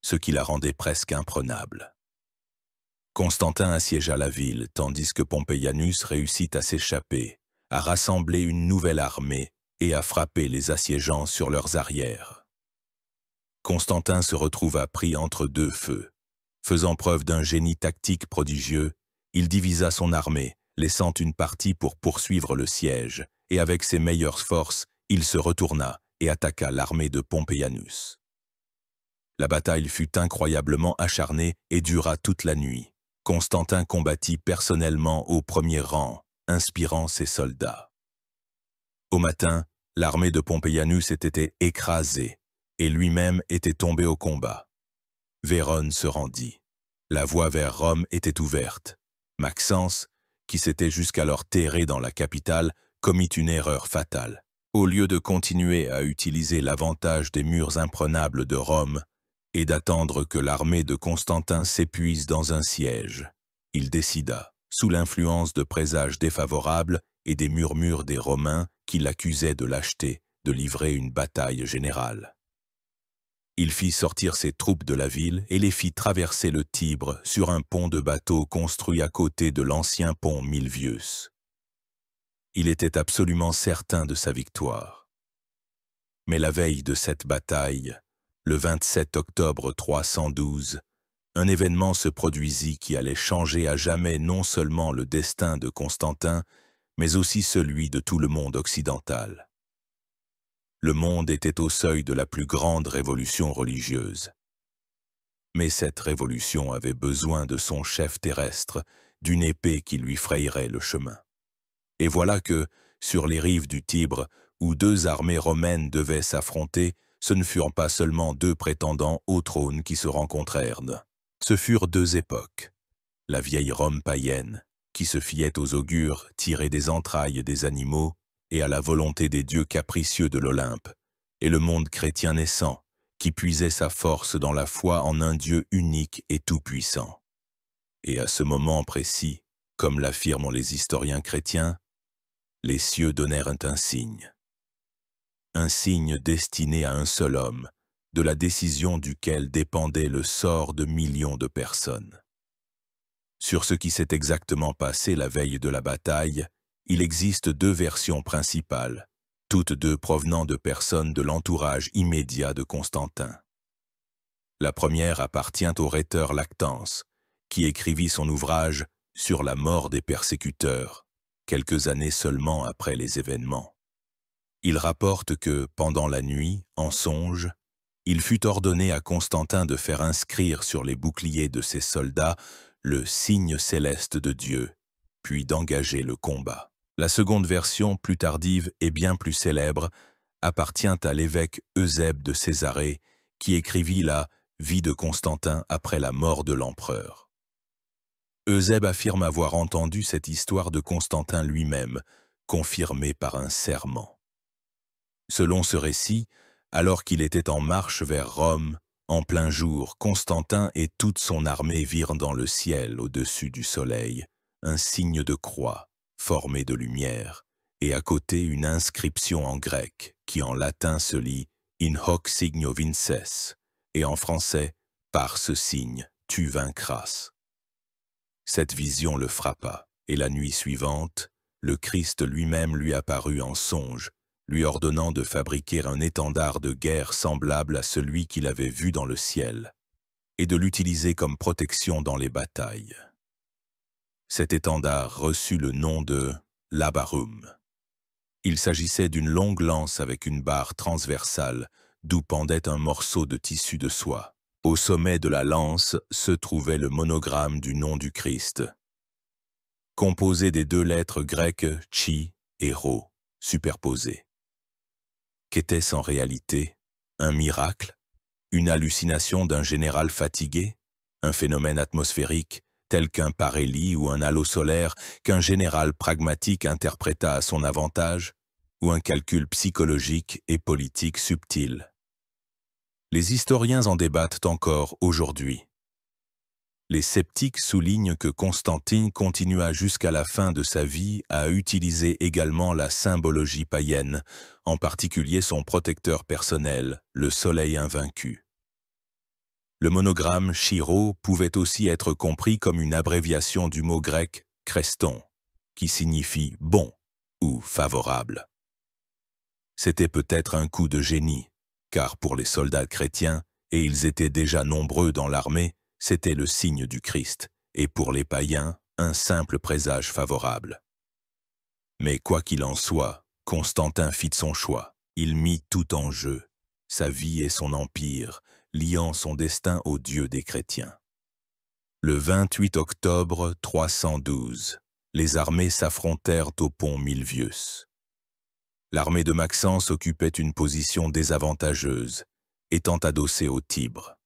ce qui la rendait presque imprenable. Constantin assiégea la ville, tandis que Pompeianus réussit à s'échapper, à rassembler une nouvelle armée et à frapper les assiégeants sur leurs arrières. Constantin se retrouva pris entre deux feux. Faisant preuve d'un génie tactique prodigieux, il divisa son armée, laissant une partie pour poursuivre le siège, et avec ses meilleures forces, il se retourna et attaqua l'armée de Pompeianus. La bataille fut incroyablement acharnée et dura toute la nuit. Constantin combattit personnellement au premier rang, inspirant ses soldats. Au matin, l'armée de Pompeianus était écrasée, et lui-même était tombé au combat. Vérone se rendit. La voie vers Rome était ouverte. Maxence, qui s'était jusqu'alors terré dans la capitale, commit une erreur fatale. Au lieu de continuer à utiliser l'avantage des murs imprenables de Rome et d'attendre que l'armée de Constantin s'épuise dans un siège, il décida, sous l'influence de présages défavorables et des murmures des Romains qui l'accusaient de lâcheté, de livrer une bataille générale. Il fit sortir ses troupes de la ville et les fit traverser le Tibre sur un pont de bateau construit à côté de l'ancien pont Milvius. Il était absolument certain de sa victoire. Mais la veille de cette bataille, le 27 octobre 312, un événement se produisit qui allait changer à jamais non seulement le destin de Constantin, mais aussi celui de tout le monde occidental. Le monde était au seuil de la plus grande révolution religieuse. Mais cette révolution avait besoin de son chef terrestre, d'une épée qui lui frayerait le chemin. Et voilà que, sur les rives du Tibre, où deux armées romaines devaient s'affronter, ce ne furent pas seulement deux prétendants au trône qui se rencontrèrent. Ce furent deux époques. La vieille Rome païenne, qui se fiait aux augures tirés des entrailles des animaux et à la volonté des dieux capricieux de l'Olympe, et le monde chrétien naissant, qui puisait sa force dans la foi en un Dieu unique et tout-puissant. Et à ce moment précis, comme l'affirment les historiens chrétiens, les cieux donnèrent un signe destiné à un seul homme, de la décision duquel dépendait le sort de millions de personnes. Sur ce qui s'est exactement passé la veille de la bataille, il existe deux versions principales, toutes deux provenant de personnes de l'entourage immédiat de Constantin. La première appartient au rhéteur Lactance, qui écrivit son ouvrage « Sur la mort des persécuteurs », quelques années seulement après les événements. Il rapporte que, pendant la nuit, en songe, il fut ordonné à Constantin de faire inscrire sur les boucliers de ses soldats le signe céleste de Dieu, puis d'engager le combat. La seconde version, plus tardive et bien plus célèbre, appartient à l'évêque Eusèbe de Césarée, qui écrivit la « Vie de Constantin après la mort de l'empereur ». Eusèbe affirme avoir entendu cette histoire de Constantin lui-même, confirmée par un serment. Selon ce récit, alors qu'il était en marche vers Rome, en plein jour, Constantin et toute son armée virent dans le ciel, au-dessus du soleil, un signe de croix, formé de lumière, et à côté une inscription en grec, qui en latin se lit « In hoc signo vinces » et en français Par ce signe, tu vaincras. Cette vision le frappa, et la nuit suivante, le Christ lui-même lui apparut en songe, lui ordonnant de fabriquer un étendard de guerre semblable à celui qu'il avait vu dans le ciel, et de l'utiliser comme protection dans les batailles. Cet étendard reçut le nom de Labarum. Il s'agissait d'une longue lance avec une barre transversale, d'où pendait un morceau de tissu de soie. Au sommet de la lance se trouvait le monogramme du nom du Christ, composé des deux lettres grecques chi et rho, superposées. Qu'était-ce en réalité? Un miracle? Une hallucination d'un général fatigué? Un phénomène atmosphérique, tel qu'un parélie ou un halo solaire qu'un général pragmatique interpréta à son avantage? Ou un calcul psychologique et politique subtil? Les historiens en débattent encore aujourd'hui. Les sceptiques soulignent que Constantine continua jusqu'à la fin de sa vie à utiliser également la symbologie païenne, en particulier son protecteur personnel, le soleil invaincu. Le monogramme Chi-Rho pouvait aussi être compris comme une abréviation du mot grec « kreston », qui signifie « bon » ou « favorable ». C'était peut-être un coup de génie, car pour les soldats chrétiens, et ils étaient déjà nombreux dans l'armée, c'était le signe du Christ, et pour les païens, un simple présage favorable. Mais quoi qu'il en soit, Constantin fit son choix. Il mit tout en jeu, sa vie et son empire, liant son destin au Dieu des chrétiens. Le 28 octobre 312, les armées s'affrontèrent au pont Milvius. L'armée de Maxence occupait une position désavantageuse, étant adossée au Tibre.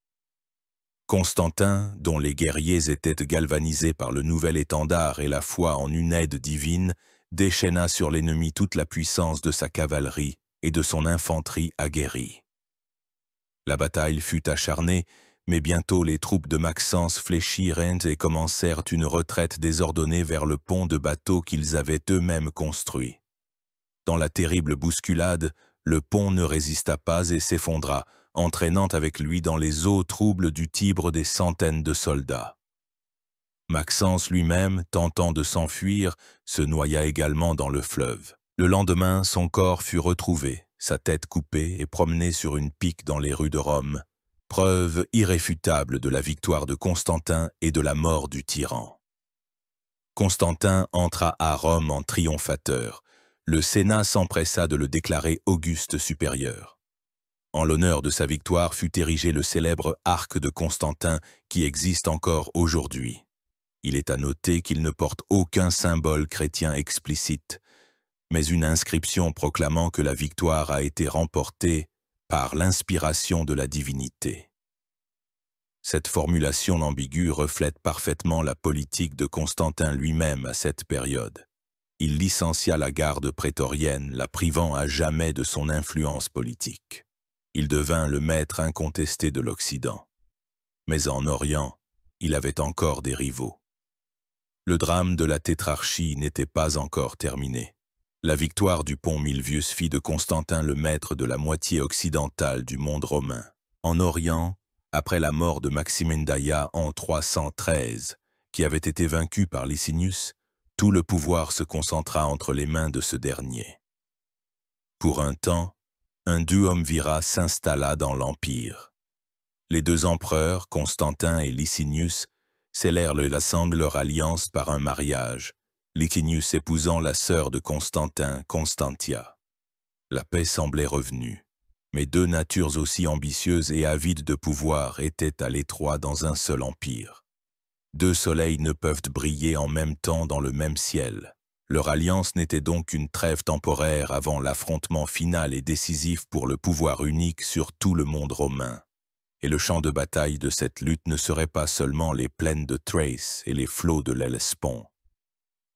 Constantin, dont les guerriers étaient galvanisés par le nouvel étendard et la foi en une aide divine, déchaîna sur l'ennemi toute la puissance de sa cavalerie et de son infanterie aguerrie. La bataille fut acharnée, mais bientôt les troupes de Maxence fléchirent et commencèrent une retraite désordonnée vers le pont de bateaux qu'ils avaient eux-mêmes construit. Dans la terrible bousculade, le pont ne résista pas et s'effondra, entraînant avec lui dans les eaux troubles du Tibre des centaines de soldats. Maxence lui-même, tentant de s'enfuir, se noya également dans le fleuve. Le lendemain, son corps fut retrouvé, sa tête coupée et promenée sur une pique dans les rues de Rome, preuve irréfutable de la victoire de Constantin et de la mort du tyran. Constantin entra à Rome en triomphateur. Le Sénat s'empressa de le déclarer auguste supérieur. En l'honneur de sa victoire fut érigé le célèbre arc de Constantin qui existe encore aujourd'hui. Il est à noter qu'il ne porte aucun symbole chrétien explicite, mais une inscription proclamant que la victoire a été remportée par l'inspiration de la divinité. Cette formulation ambiguë reflète parfaitement la politique de Constantin lui-même à cette période. Il licencia la garde prétorienne, la privant à jamais de son influence politique. Il devint le maître incontesté de l'Occident. Mais en Orient, il avait encore des rivaux. Le drame de la tétrarchie n'était pas encore terminé. La victoire du pont Milvius fit de Constantin le maître de la moitié occidentale du monde romain. En Orient, après la mort de Maximin Daia en 313, qui avait été vaincu par Licinius, tout le pouvoir se concentra entre les mains de ce dernier. Pour un temps, un duumvirat s'installa dans l'Empire. Les deux empereurs, Constantin et Licinius, scellèrent leur alliance par un mariage, Licinius épousant la sœur de Constantin, Constantia. La paix semblait revenue, mais deux natures aussi ambitieuses et avides de pouvoir étaient à l'étroit dans un seul empire. Deux soleils ne peuvent briller en même temps dans le même ciel. Leur alliance n'était donc qu'une trêve temporaire avant l'affrontement final et décisif pour le pouvoir unique sur tout le monde romain. Et le champ de bataille de cette lutte ne serait pas seulement les plaines de Thrace et les flots de l'Hellespont,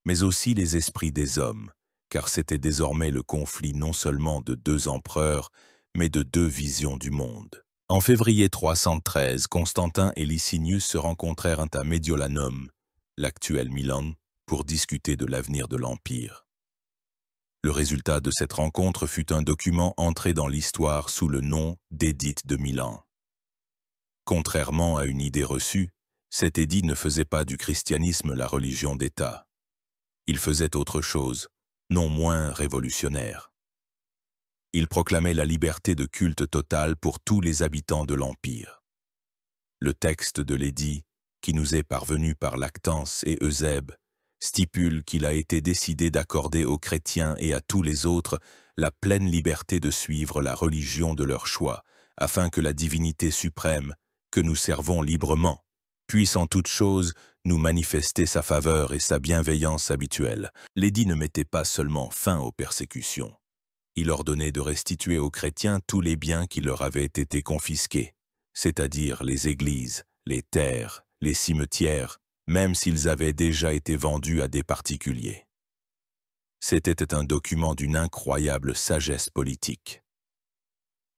mais aussi les esprits des hommes, car c'était désormais le conflit non seulement de deux empereurs, mais de deux visions du monde. En février 313, Constantin et Licinius se rencontrèrent à Mediolanum, l'actuel Milan, pour discuter de l'avenir de l'Empire. Le résultat de cette rencontre fut un document entré dans l'histoire sous le nom d'Édit de Milan. Contrairement à une idée reçue, cet édit ne faisait pas du christianisme la religion d'État. Il faisait autre chose, non moins révolutionnaire. Il proclamait la liberté de culte totale pour tous les habitants de l'Empire. Le texte de l'édit, qui nous est parvenu par Lactance et Eusèbe, stipule qu'il a été décidé d'accorder aux chrétiens et à tous les autres la pleine liberté de suivre la religion de leur choix, afin que la divinité suprême, que nous servons librement, puisse en toute chose nous manifester sa faveur et sa bienveillance habituelle. L'édit ne mettait pas seulement fin aux persécutions. Il ordonnait de restituer aux chrétiens tous les biens qui leur avaient été confisqués, c'est-à-dire les églises, les terres, les cimetières, même s'ils avaient déjà été vendus à des particuliers. C'était un document d'une incroyable sagesse politique.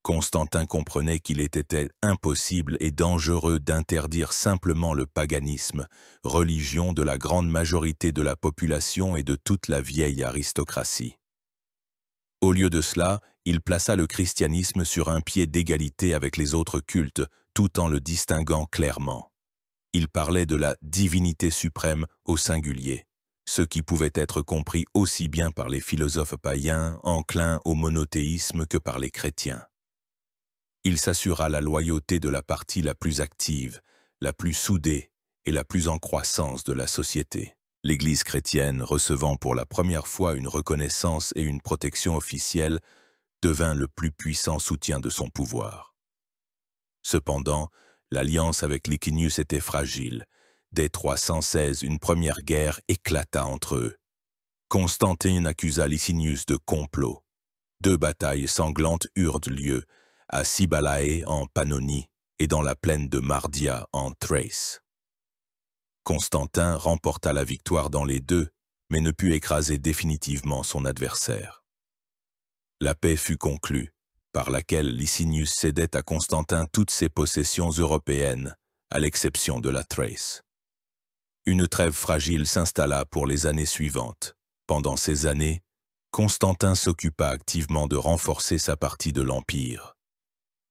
Constantin comprenait qu'il était impossible et dangereux d'interdire simplement le paganisme, religion de la grande majorité de la population et de toute la vieille aristocratie. Au lieu de cela, il plaça le christianisme sur un pied d'égalité avec les autres cultes, tout en le distinguant clairement. Il parlait de la divinité suprême au singulier, ce qui pouvait être compris aussi bien par les philosophes païens enclins au monothéisme que par les chrétiens. Il s'assura la loyauté de la partie la plus active, la plus soudée et la plus en croissance de la société. L'Église chrétienne, recevant pour la première fois une reconnaissance et une protection officielle, devint le plus puissant soutien de son pouvoir. Cependant, l'alliance avec Licinius était fragile. Dès 316, une première guerre éclata entre eux. Constantin accusa Licinius de complot. 2 batailles sanglantes eurent lieu, à Cybalae en Pannonie et dans la plaine de Mardia en Thrace. Constantin remporta la victoire dans les deux, mais ne put écraser définitivement son adversaire. La paix fut conclue, par laquelle Licinius cédait à Constantin toutes ses possessions européennes, à l'exception de la Thrace. Une trêve fragile s'installa pour les années suivantes. Pendant ces années, Constantin s'occupa activement de renforcer sa partie de l'Empire.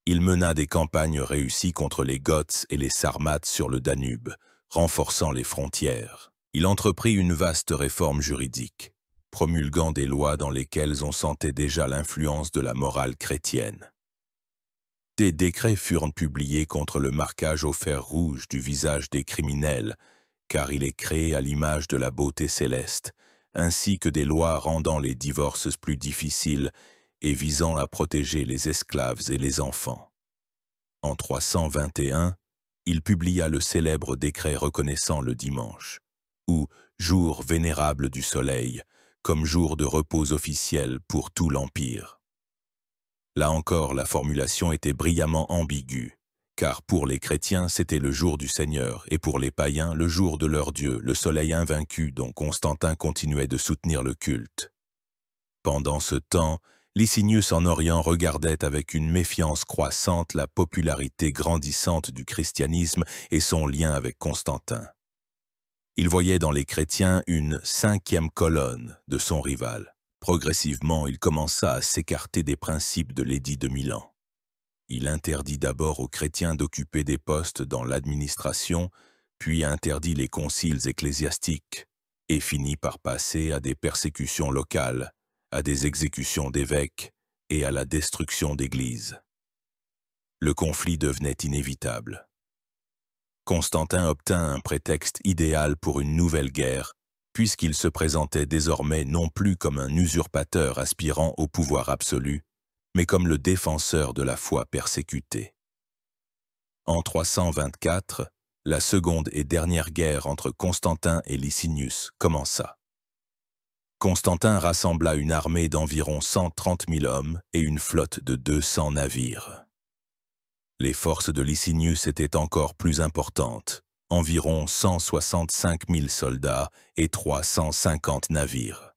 Il mena des campagnes réussies contre les Goths et les Sarmates sur le Danube, renforçant les frontières. Il entreprit une vaste réforme juridique, promulguant des lois dans lesquelles on sentait déjà l'influence de la morale chrétienne. Des décrets furent publiés contre le marquage au fer rouge du visage des criminels, car il est créé à l'image de la beauté céleste, ainsi que des lois rendant les divorces plus difficiles et visant à protéger les esclaves et les enfants. En 321, il publia le célèbre décret reconnaissant le dimanche, ou jour vénérable du soleil, comme jour de repos officiel pour tout l'Empire. Là encore, la formulation était brillamment ambiguë, car pour les chrétiens, c'était le jour du Seigneur, et pour les païens, le jour de leur Dieu, le soleil invaincu dont Constantin continuait de soutenir le culte. Pendant ce temps, Licinius en Orient regardait avec une méfiance croissante la popularité grandissante du christianisme et son lien avec Constantin. Il voyait dans les chrétiens une 5e colonne de son rival. Progressivement, il commença à s'écarter des principes de l'édit de Milan. Il interdit d'abord aux chrétiens d'occuper des postes dans l'administration, puis interdit les conciles ecclésiastiques, et finit par passer à des persécutions locales, à des exécutions d'évêques et à la destruction d'églises. Le conflit devenait inévitable. Constantin obtint un prétexte idéal pour une nouvelle guerre, puisqu'il se présentait désormais non plus comme un usurpateur aspirant au pouvoir absolu, mais comme le défenseur de la foi persécutée. En 324, la seconde et dernière guerre entre Constantin et Licinius commença. Constantin rassembla une armée d'environ 130 000 hommes et une flotte de 200 navires. Les forces de Licinius étaient encore plus importantes, environ 165 000 soldats et 350 navires.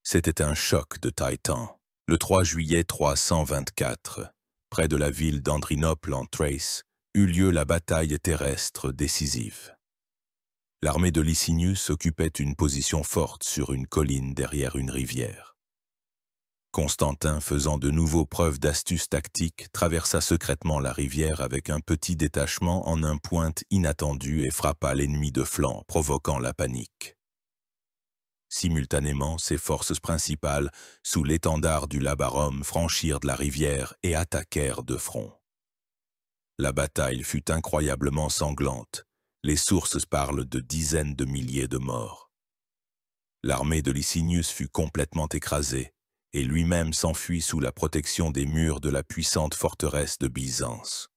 C'était un choc de titans. Le 3 juillet 324, près de la ville d'Andrinople en Thrace, eut lieu la bataille terrestre décisive. L'armée de Licinius occupait une position forte sur une colline derrière une rivière. Constantin, faisant de nouveau preuve d'astuce tactique, traversa secrètement la rivière avec un petit détachement en un point inattendu et frappa l'ennemi de flanc, provoquant la panique. Simultanément, ses forces principales, sous l'étendard du Labarum, franchirent la rivière et attaquèrent de front. La bataille fut incroyablement sanglante. Les sources parlent de dizaines de milliers de morts. L'armée de Licinius fut complètement écrasée, et lui-même s'enfuit sous la protection des murs de la puissante forteresse de Byzance.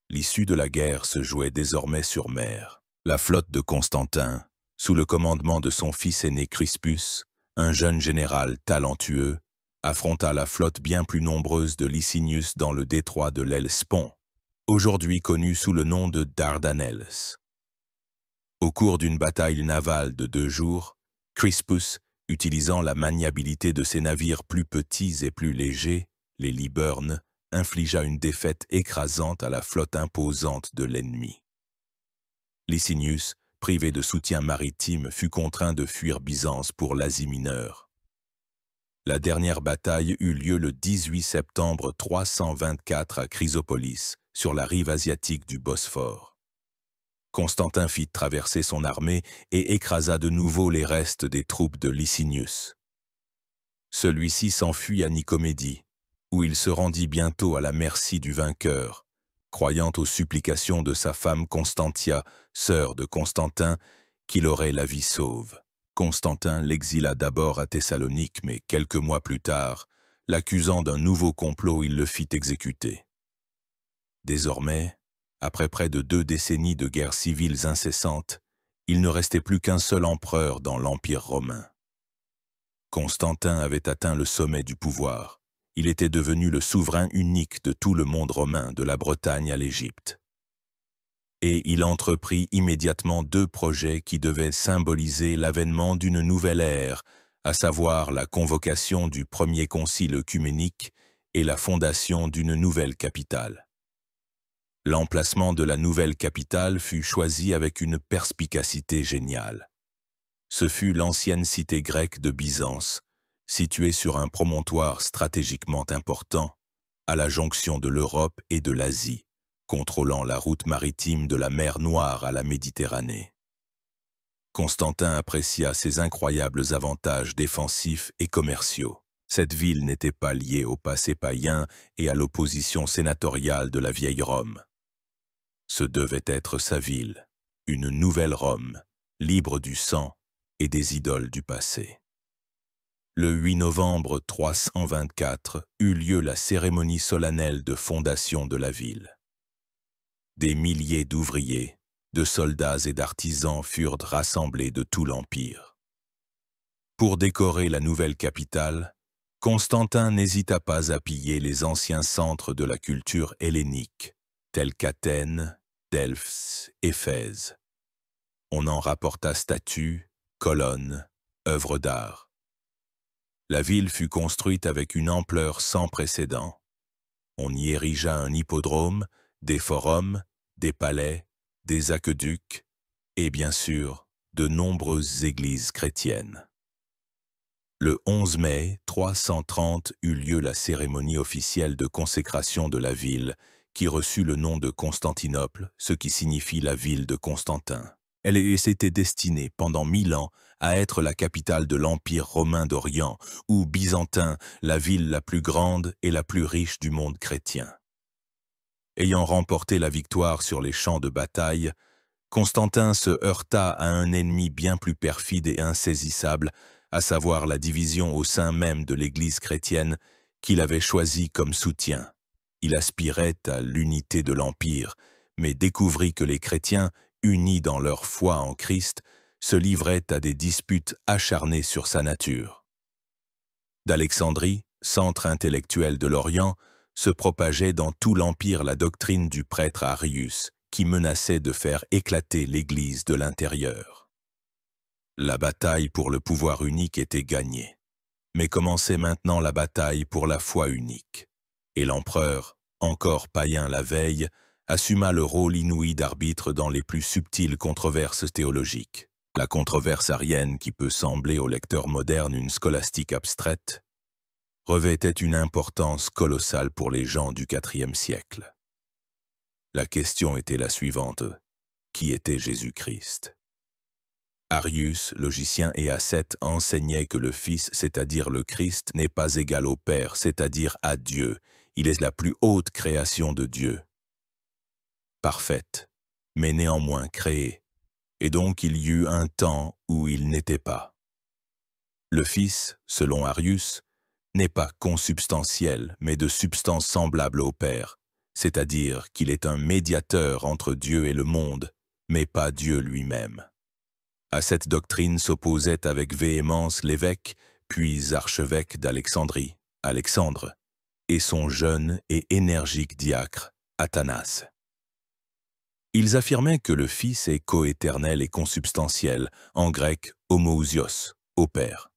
L'issue de la guerre se jouait désormais sur mer. La flotte de Constantin, sous le commandement de son fils aîné Crispus, un jeune général talentueux, affronta la flotte bien plus nombreuse de Licinius dans le détroit de l'Hellespont, aujourd'hui connu sous le nom de Dardanelles. Au cours d'une bataille navale de 2 jours, Crispus, utilisant la maniabilité de ses navires plus petits et plus légers, les Liburnes, infligea une défaite écrasante à la flotte imposante de l'ennemi. Licinius, privé de soutien maritime, fut contraint de fuir Byzance pour l'Asie mineure. La dernière bataille eut lieu le 18 septembre 324 à Chrysopolis, sur la rive asiatique du Bosphore. Constantin fit traverser son armée et écrasa de nouveau les restes des troupes de Licinius. Celui-ci s'enfuit à Nicomédie, où il se rendit bientôt à la merci du vainqueur, croyant aux supplications de sa femme Constantia, sœur de Constantin, qu'il aurait la vie sauve. Constantin l'exila d'abord à Thessalonique, mais quelques mois plus tard, l'accusant d'un nouveau complot, il le fit exécuter. Désormais, après près de 2 décennies de guerres civiles incessantes, il ne restait plus qu'un seul empereur dans l'Empire romain. Constantin avait atteint le sommet du pouvoir. Il était devenu le souverain unique de tout le monde romain, de la Bretagne à l'Égypte. Et il entreprit immédiatement 2 projets qui devaient symboliser l'avènement d'une nouvelle ère, à savoir la convocation du premier concile œcuménique et la fondation d'une nouvelle capitale. L'emplacement de la nouvelle capitale fut choisi avec une perspicacité géniale. Ce fut l'ancienne cité grecque de Byzance, située sur un promontoire stratégiquement important, à la jonction de l'Europe et de l'Asie, contrôlant la route maritime de la mer Noire à la Méditerranée. Constantin apprécia ces incroyables avantages défensifs et commerciaux. Cette ville n'était pas liée au passé païen et à l'opposition sénatoriale de la vieille Rome. Ce devait être sa ville, une nouvelle Rome, libre du sang et des idoles du passé. Le 8 novembre 324 eut lieu la cérémonie solennelle de fondation de la ville. Des milliers d'ouvriers, de soldats et d'artisans furent rassemblés de tout l'Empire. Pour décorer la nouvelle capitale, Constantin n'hésita pas à piller les anciens centres de la culture hellénique, tels qu'Athènes, Delphes, Éphèse. On en rapporta statues, colonnes, œuvres d'art. La ville fut construite avec une ampleur sans précédent. On y érigea un hippodrome, des forums, des palais, des aqueducs et, bien sûr, de nombreuses églises chrétiennes. Le 11 mai 330 eut lieu la cérémonie officielle de consécration de la ville, qui reçut le nom de Constantinople, ce qui signifie la ville de Constantin. Elle s'était destinée pendant 1000 ans à être la capitale de l'Empire romain d'Orient, ou byzantin, la ville la plus grande et la plus riche du monde chrétien. Ayant remporté la victoire sur les champs de bataille, Constantin se heurta à un ennemi bien plus perfide et insaisissable, à savoir la division au sein même de l'Église chrétienne qu'il avait choisie comme soutien. Il aspirait à l'unité de l'Empire, mais découvrit que les chrétiens, unis dans leur foi en Christ, se livraient à des disputes acharnées sur sa nature. D'Alexandrie, centre intellectuel de l'Orient, se propageait dans tout l'Empire la doctrine du prêtre Arius, qui menaçait de faire éclater l'Église de l'intérieur. La bataille pour le pouvoir unique était gagnée, mais commençait maintenant la bataille pour la foi unique. Et l'empereur, encore païen la veille, assuma le rôle inouï d'arbitre dans les plus subtiles controverses théologiques. La controverse arienne qui peut sembler au lecteur moderne une scolastique abstraite revêtait une importance colossale pour les gens du IVe siècle. La question était la suivante: qui était Jésus-Christ? Arius, logicien et ascète, enseignait que le Fils, c'est-à-dire le Christ, n'est pas égal au Père, c'est-à-dire à Dieu. Il est la plus haute création de Dieu. Parfaite, mais néanmoins créée, et donc il y eut un temps où il n'était pas. Le Fils, selon Arius, n'est pas consubstantiel, mais de substance semblable au Père, c'est-à-dire qu'il est un médiateur entre Dieu et le monde, mais pas Dieu lui-même. À cette doctrine s'opposait avec véhémence l'évêque, puis archevêque d'Alexandrie, Alexandre, et son jeune et énergique diacre, Athanas. Ils affirmaient que le Fils est coéternel et consubstantiel, en grec homoousios, au Père.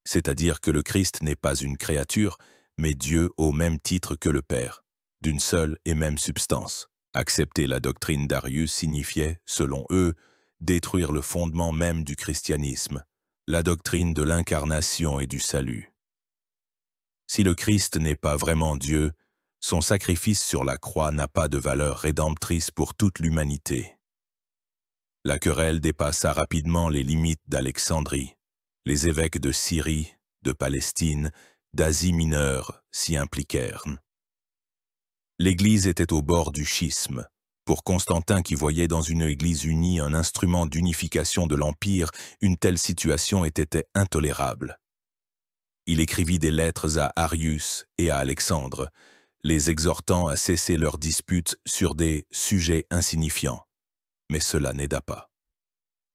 C'est-à-dire que le Christ n'est pas une créature, mais Dieu au même titre que le Père, d'une seule et même substance. Accepter la doctrine d'Arius signifiait, selon eux, détruire le fondement même du christianisme, la doctrine de l'incarnation et du salut. Si le Christ n'est pas vraiment Dieu, son sacrifice sur la croix n'a pas de valeur rédemptrice pour toute l'humanité. La querelle dépassa rapidement les limites d'Alexandrie. Les évêques de Syrie, de Palestine, d'Asie mineure s'y impliquèrent. L'Église était au bord du schisme. Pour Constantin qui voyait dans une Église unie un instrument d'unification de l'Empire, une telle situation était intolérable. Il écrivit des lettres à Arius et à Alexandre, les exhortant à cesser leurs disputes sur des sujets insignifiants. Mais cela n'aida pas.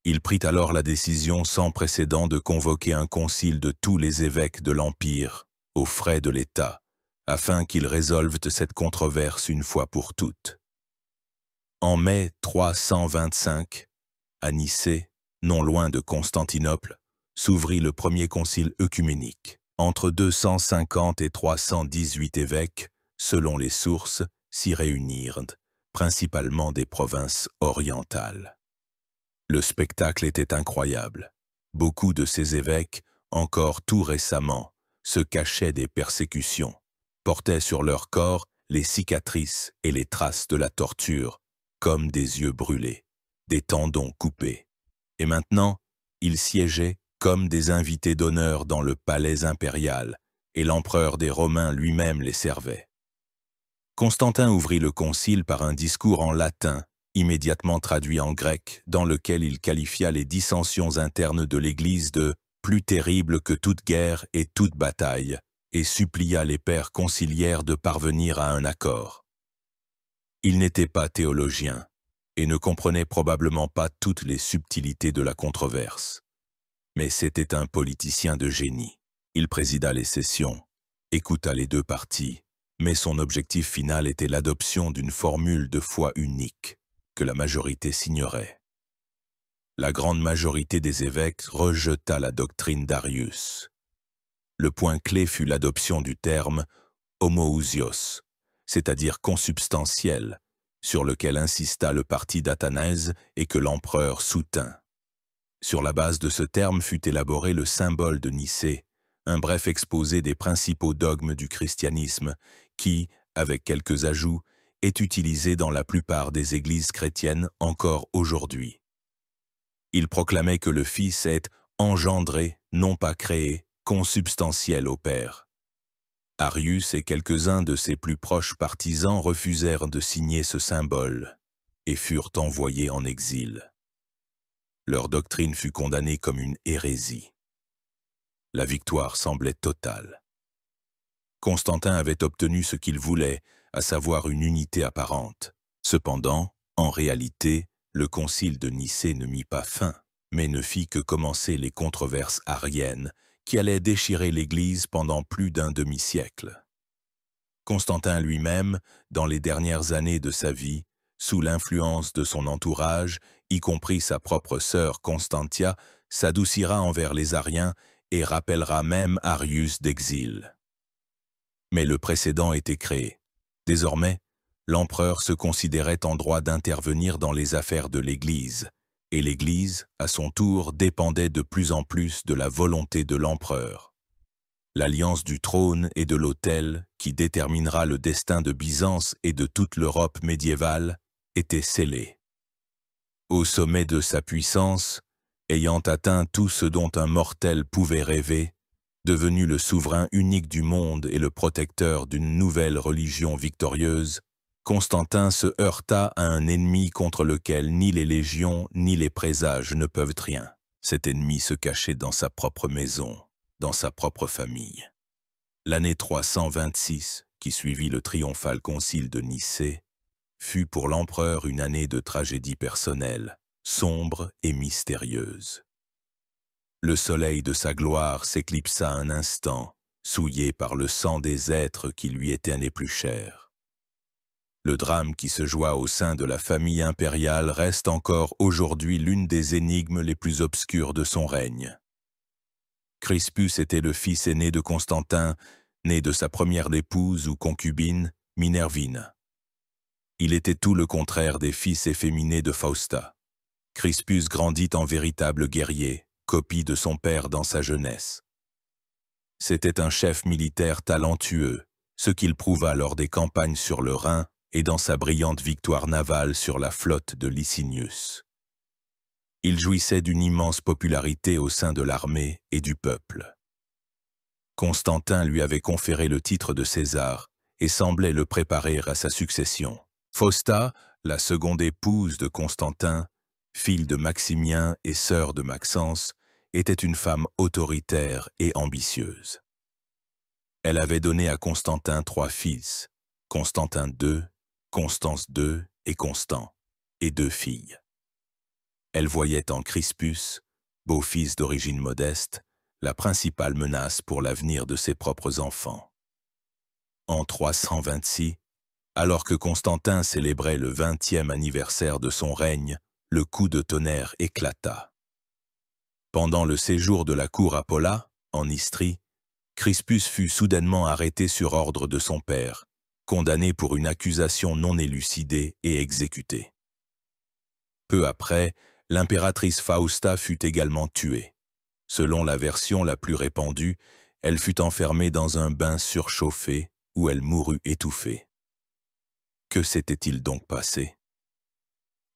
Il prit alors la décision sans précédent de convoquer un concile de tous les évêques de l'Empire, aux frais de l'État, afin qu'ils résolvent cette controverse une fois pour toutes. En mai 325, à Nicée, non loin de Constantinople, s'ouvrit le premier concile œcuménique. Entre 250 et 318 évêques, selon les sources, s'y réunirent, principalement des provinces orientales. Le spectacle était incroyable. Beaucoup de ces évêques, encore tout récemment, se cachaient des persécutions, portaient sur leur corps les cicatrices et les traces de la torture, comme des yeux brûlés, des tendons coupés. Et maintenant, ils siégeaient comme des invités d'honneur dans le palais impérial, et l'empereur des Romains lui-même les servait. Constantin ouvrit le concile par un discours en latin, immédiatement traduit en grec, dans lequel il qualifia les dissensions internes de l'Église de « plus terribles que toute guerre et toute bataille », et supplia les pères conciliaires de parvenir à un accord. Il n'était pas théologien, et ne comprenait probablement pas toutes les subtilités de la controverse. Mais c'était un politicien de génie. Il présida les sessions, écouta les deux parties, mais son objectif final était l'adoption d'une formule de foi unique, que la majorité signerait. La grande majorité des évêques rejeta la doctrine d'Arius. Le point clé fut l'adoption du terme homoousios, c'est-à-dire consubstantiel, sur lequel insista le parti d'Athanase et que l'empereur soutint. Sur la base de ce terme fut élaboré le symbole de Nicée, un bref exposé des principaux dogmes du christianisme qui, avec quelques ajouts, est utilisé dans la plupart des églises chrétiennes encore aujourd'hui. Il proclamait que le Fils est engendré, non pas créé, consubstantiel au Père. Arius et quelques-uns de ses plus proches partisans refusèrent de signer ce symbole et furent envoyés en exil. Leur doctrine fut condamnée comme une hérésie. La victoire semblait totale. Constantin avait obtenu ce qu'il voulait, à savoir une unité apparente. Cependant, en réalité, le concile de Nicée ne mit pas fin, mais ne fit que commencer les controverses ariennes qui allaient déchirer l'Église pendant plus d'un demi-siècle. Constantin lui-même, dans les dernières années de sa vie, sous l'influence de son entourage, y compris sa propre sœur Constantia, s'adoucira envers les Ariens et rappellera même Arius d'exil. Mais le précédent était créé. Désormais, l'empereur se considérait en droit d'intervenir dans les affaires de l'Église, et l'Église, à son tour, dépendait de plus en plus de la volonté de l'empereur. L'alliance du trône et de l'autel, qui déterminera le destin de Byzance et de toute l'Europe médiévale, était scellée. Au sommet de sa puissance, ayant atteint tout ce dont un mortel pouvait rêver, devenu le souverain unique du monde et le protecteur d'une nouvelle religion victorieuse, Constantin se heurta à un ennemi contre lequel ni les légions ni les présages ne peuvent rien. Cet ennemi se cachait dans sa propre maison, dans sa propre famille. L'année 326, qui suivit le triomphal concile de Nicée, fut pour l'empereur une année de tragédie personnelle, sombre et mystérieuse. Le soleil de sa gloire s'éclipsa un instant, souillé par le sang des êtres qui lui étaient les plus chers. Le drame qui se joua au sein de la famille impériale reste encore aujourd'hui l'une des énigmes les plus obscures de son règne. Crispus était le fils aîné de Constantin, né de sa première épouse ou concubine, Minervine. Il était tout le contraire des fils efféminés de Fausta. Crispus grandit en véritable guerrier, copie de son père dans sa jeunesse. C'était un chef militaire talentueux, ce qu'il prouva lors des campagnes sur le Rhin et dans sa brillante victoire navale sur la flotte de Licinius. Il jouissait d'une immense popularité au sein de l'armée et du peuple. Constantin lui avait conféré le titre de César et semblait le préparer à sa succession. Fausta, la seconde épouse de Constantin, fille de Maximien et sœur de Maxence, était une femme autoritaire et ambitieuse. Elle avait donné à Constantin 3 fils, Constantin II, Constance II et Constant, et 2 filles. Elle voyait en Crispus, beau-fils d'origine modeste, la principale menace pour l'avenir de ses propres enfants. En 326, alors que Constantin célébrait le 20e anniversaire de son règne, le coup de tonnerre éclata. Pendant le séjour de la cour à Pola, en Istrie, Crispus fut soudainement arrêté sur ordre de son père, condamné pour une accusation non élucidée et exécuté. Peu après, l'impératrice Fausta fut également tuée. Selon la version la plus répandue, elle fut enfermée dans un bain surchauffé où elle mourut étouffée. Que s'était-il donc passé?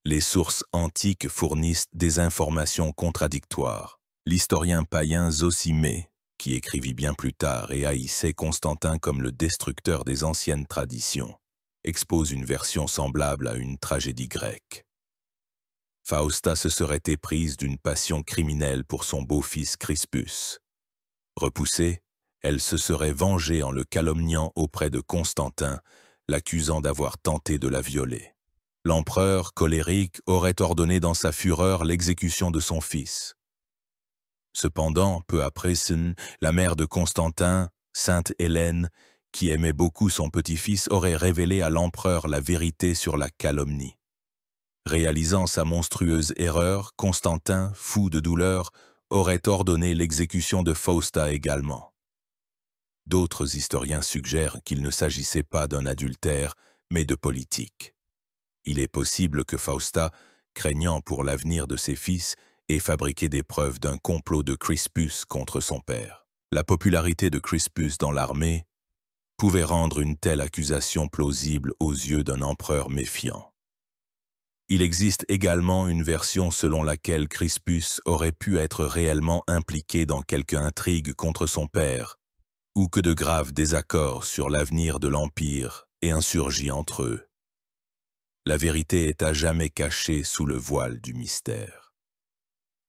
Les sources antiques fournissent des informations contradictoires. L'historien païen Zosimé, qui écrivit bien plus tard et haïssait Constantin comme le destructeur des anciennes traditions, expose une version semblable à une tragédie grecque. Fausta se serait éprise d'une passion criminelle pour son beau-fils Crispus. Repoussée, elle se serait vengée en le calomniant auprès de Constantin, l'accusant d'avoir tenté de la violer. L'empereur, colérique, aurait ordonné dans sa fureur l'exécution de son fils. Cependant, peu après, la mère de Constantin, Sainte Hélène, qui aimait beaucoup son petit-fils, aurait révélé à l'empereur la vérité sur la calomnie. Réalisant sa monstrueuse erreur, Constantin, fou de douleur, aurait ordonné l'exécution de Fausta également. D'autres historiens suggèrent qu'il ne s'agissait pas d'un adultère, mais de politique. Il est possible que Fausta, craignant pour l'avenir de ses fils, ait fabriqué des preuves d'un complot de Crispus contre son père. La popularité de Crispus dans l'armée pouvait rendre une telle accusation plausible aux yeux d'un empereur méfiant. Il existe également une version selon laquelle Crispus aurait pu être réellement impliqué dans quelque intrigue contre son père, ou que de graves désaccords sur l'avenir de l'Empire aient insurgi entre eux. La vérité est à jamais cachée sous le voile du mystère.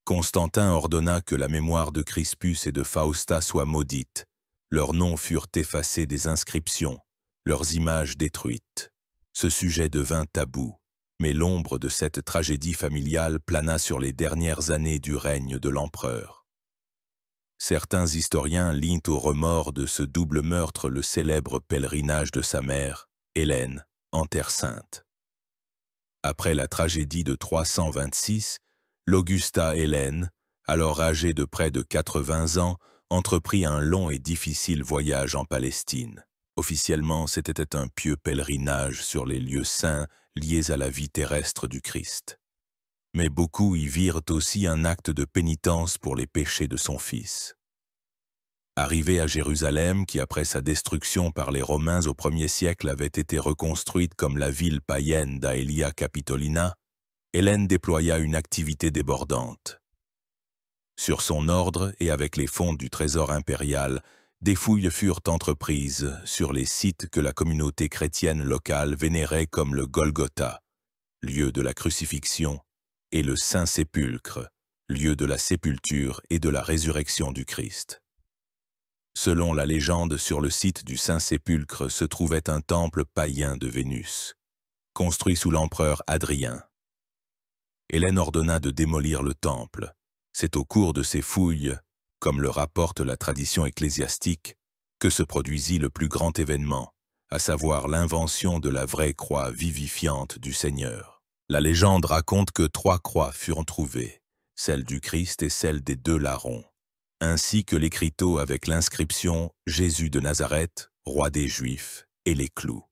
Constantin ordonna que la mémoire de Crispus et de Fausta soit maudite. Leurs noms furent effacés des inscriptions, leurs images détruites. Ce sujet devint tabou, mais l'ombre de cette tragédie familiale plana sur les dernières années du règne de l'empereur. Certains historiens lient au remords de ce double meurtre le célèbre pèlerinage de sa mère, Hélène, en Terre Sainte. Après la tragédie de 326, l'Augusta Hélène, alors âgée de près de 80 ans, entreprit un long et difficile voyage en Palestine. Officiellement, c'était un pieux pèlerinage sur les lieux saints liés à la vie terrestre du Christ. Mais beaucoup y virent aussi un acte de pénitence pour les péchés de son fils. Arrivée à Jérusalem, qui après sa destruction par les Romains au 1er siècle avait été reconstruite comme la ville païenne d'Aelia Capitolina, Hélène déploya une activité débordante. Sur son ordre et avec les fonds du trésor impérial, des fouilles furent entreprises sur les sites que la communauté chrétienne locale vénérait comme le Golgotha, lieu de la crucifixion, et le Saint-Sépulcre, lieu de la sépulture et de la résurrection du Christ. Selon la légende, sur le site du Saint-Sépulcre se trouvait un temple païen de Vénus, construit sous l'empereur Hadrien. Hélène ordonna de démolir le temple. C'est au cours de ces fouilles, comme le rapporte la tradition ecclésiastique, que se produisit le plus grand événement, à savoir l'invention de la vraie croix vivifiante du Seigneur. La légende raconte que 3 croix furent trouvées, celle du Christ et celle des 2 larrons, ainsi que l'écriteau avec l'inscription « Jésus de Nazareth, roi des Juifs » et les clous.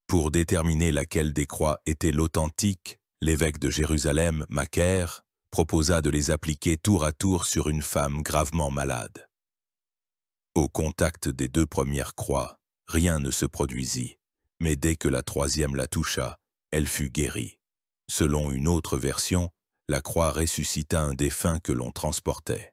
Pour déterminer laquelle des croix était l'authentique, l'évêque de Jérusalem, Macaire, proposa de les appliquer tour à tour sur une femme gravement malade. Au contact des 2 premières croix, rien ne se produisit, mais dès que la 3e la toucha, elle fut guérie. Selon une autre version, la croix ressuscita un défunt que l'on transportait.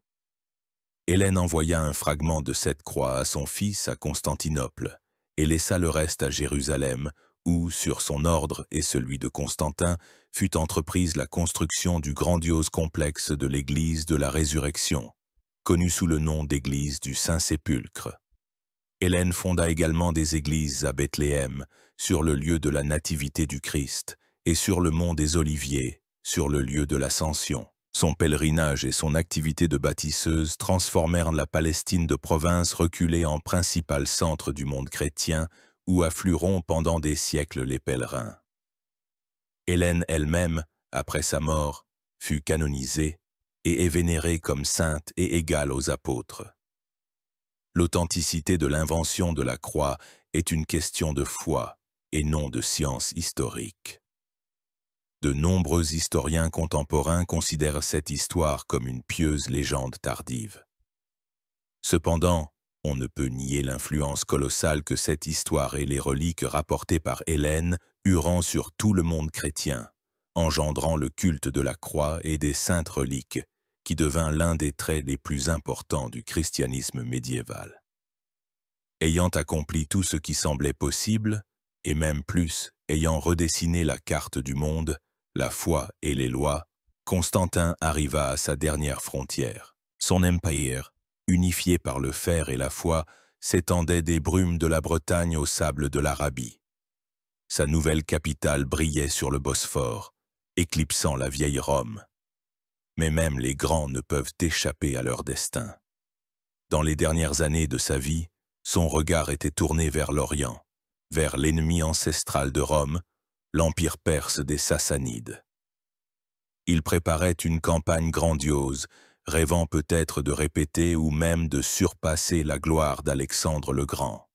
Hélène envoya un fragment de cette croix à son fils à Constantinople et laissa le reste à Jérusalem, où, sur son ordre et celui de Constantin, fut entreprise la construction du grandiose complexe de l'église de la Résurrection, connu sous le nom d'église du Saint-Sépulcre. Hélène fonda également des églises à Bethléem, sur le lieu de la nativité du Christ, et sur le mont des Oliviers, sur le lieu de l'Ascension. Son pèlerinage et son activité de bâtisseuse transformèrent la Palestine de province reculée en principal centre du monde chrétien, où afflueront pendant des siècles les pèlerins. Hélène elle-même, après sa mort, fut canonisée et est vénérée comme sainte et égale aux apôtres. L'authenticité de l'invention de la croix est une question de foi et non de science historique. De nombreux historiens contemporains considèrent cette histoire comme une pieuse légende tardive. Cependant, on ne peut nier l'influence colossale que cette histoire et les reliques rapportées par Hélène eurent sur tout le monde chrétien, engendrant le culte de la croix et des saintes reliques, qui devint l'un des traits les plus importants du christianisme médiéval. Ayant accompli tout ce qui semblait possible, et même plus, ayant redessiné la carte du monde, la foi et les lois, Constantin arriva à sa dernière frontière. Son empire, unifié par le fer et la foi, s'étendait des brumes de la Bretagne aux sables de l'Arabie. Sa nouvelle capitale brillait sur le Bosphore, éclipsant la vieille Rome. Mais même les grands ne peuvent échapper à leur destin. Dans les dernières années de sa vie, son regard était tourné vers l'Orient, vers l'ennemi ancestral de Rome, l'empire perse des Sassanides. Il préparait une campagne grandiose, rêvant peut-être de répéter ou même de surpasser la gloire d'Alexandre le Grand.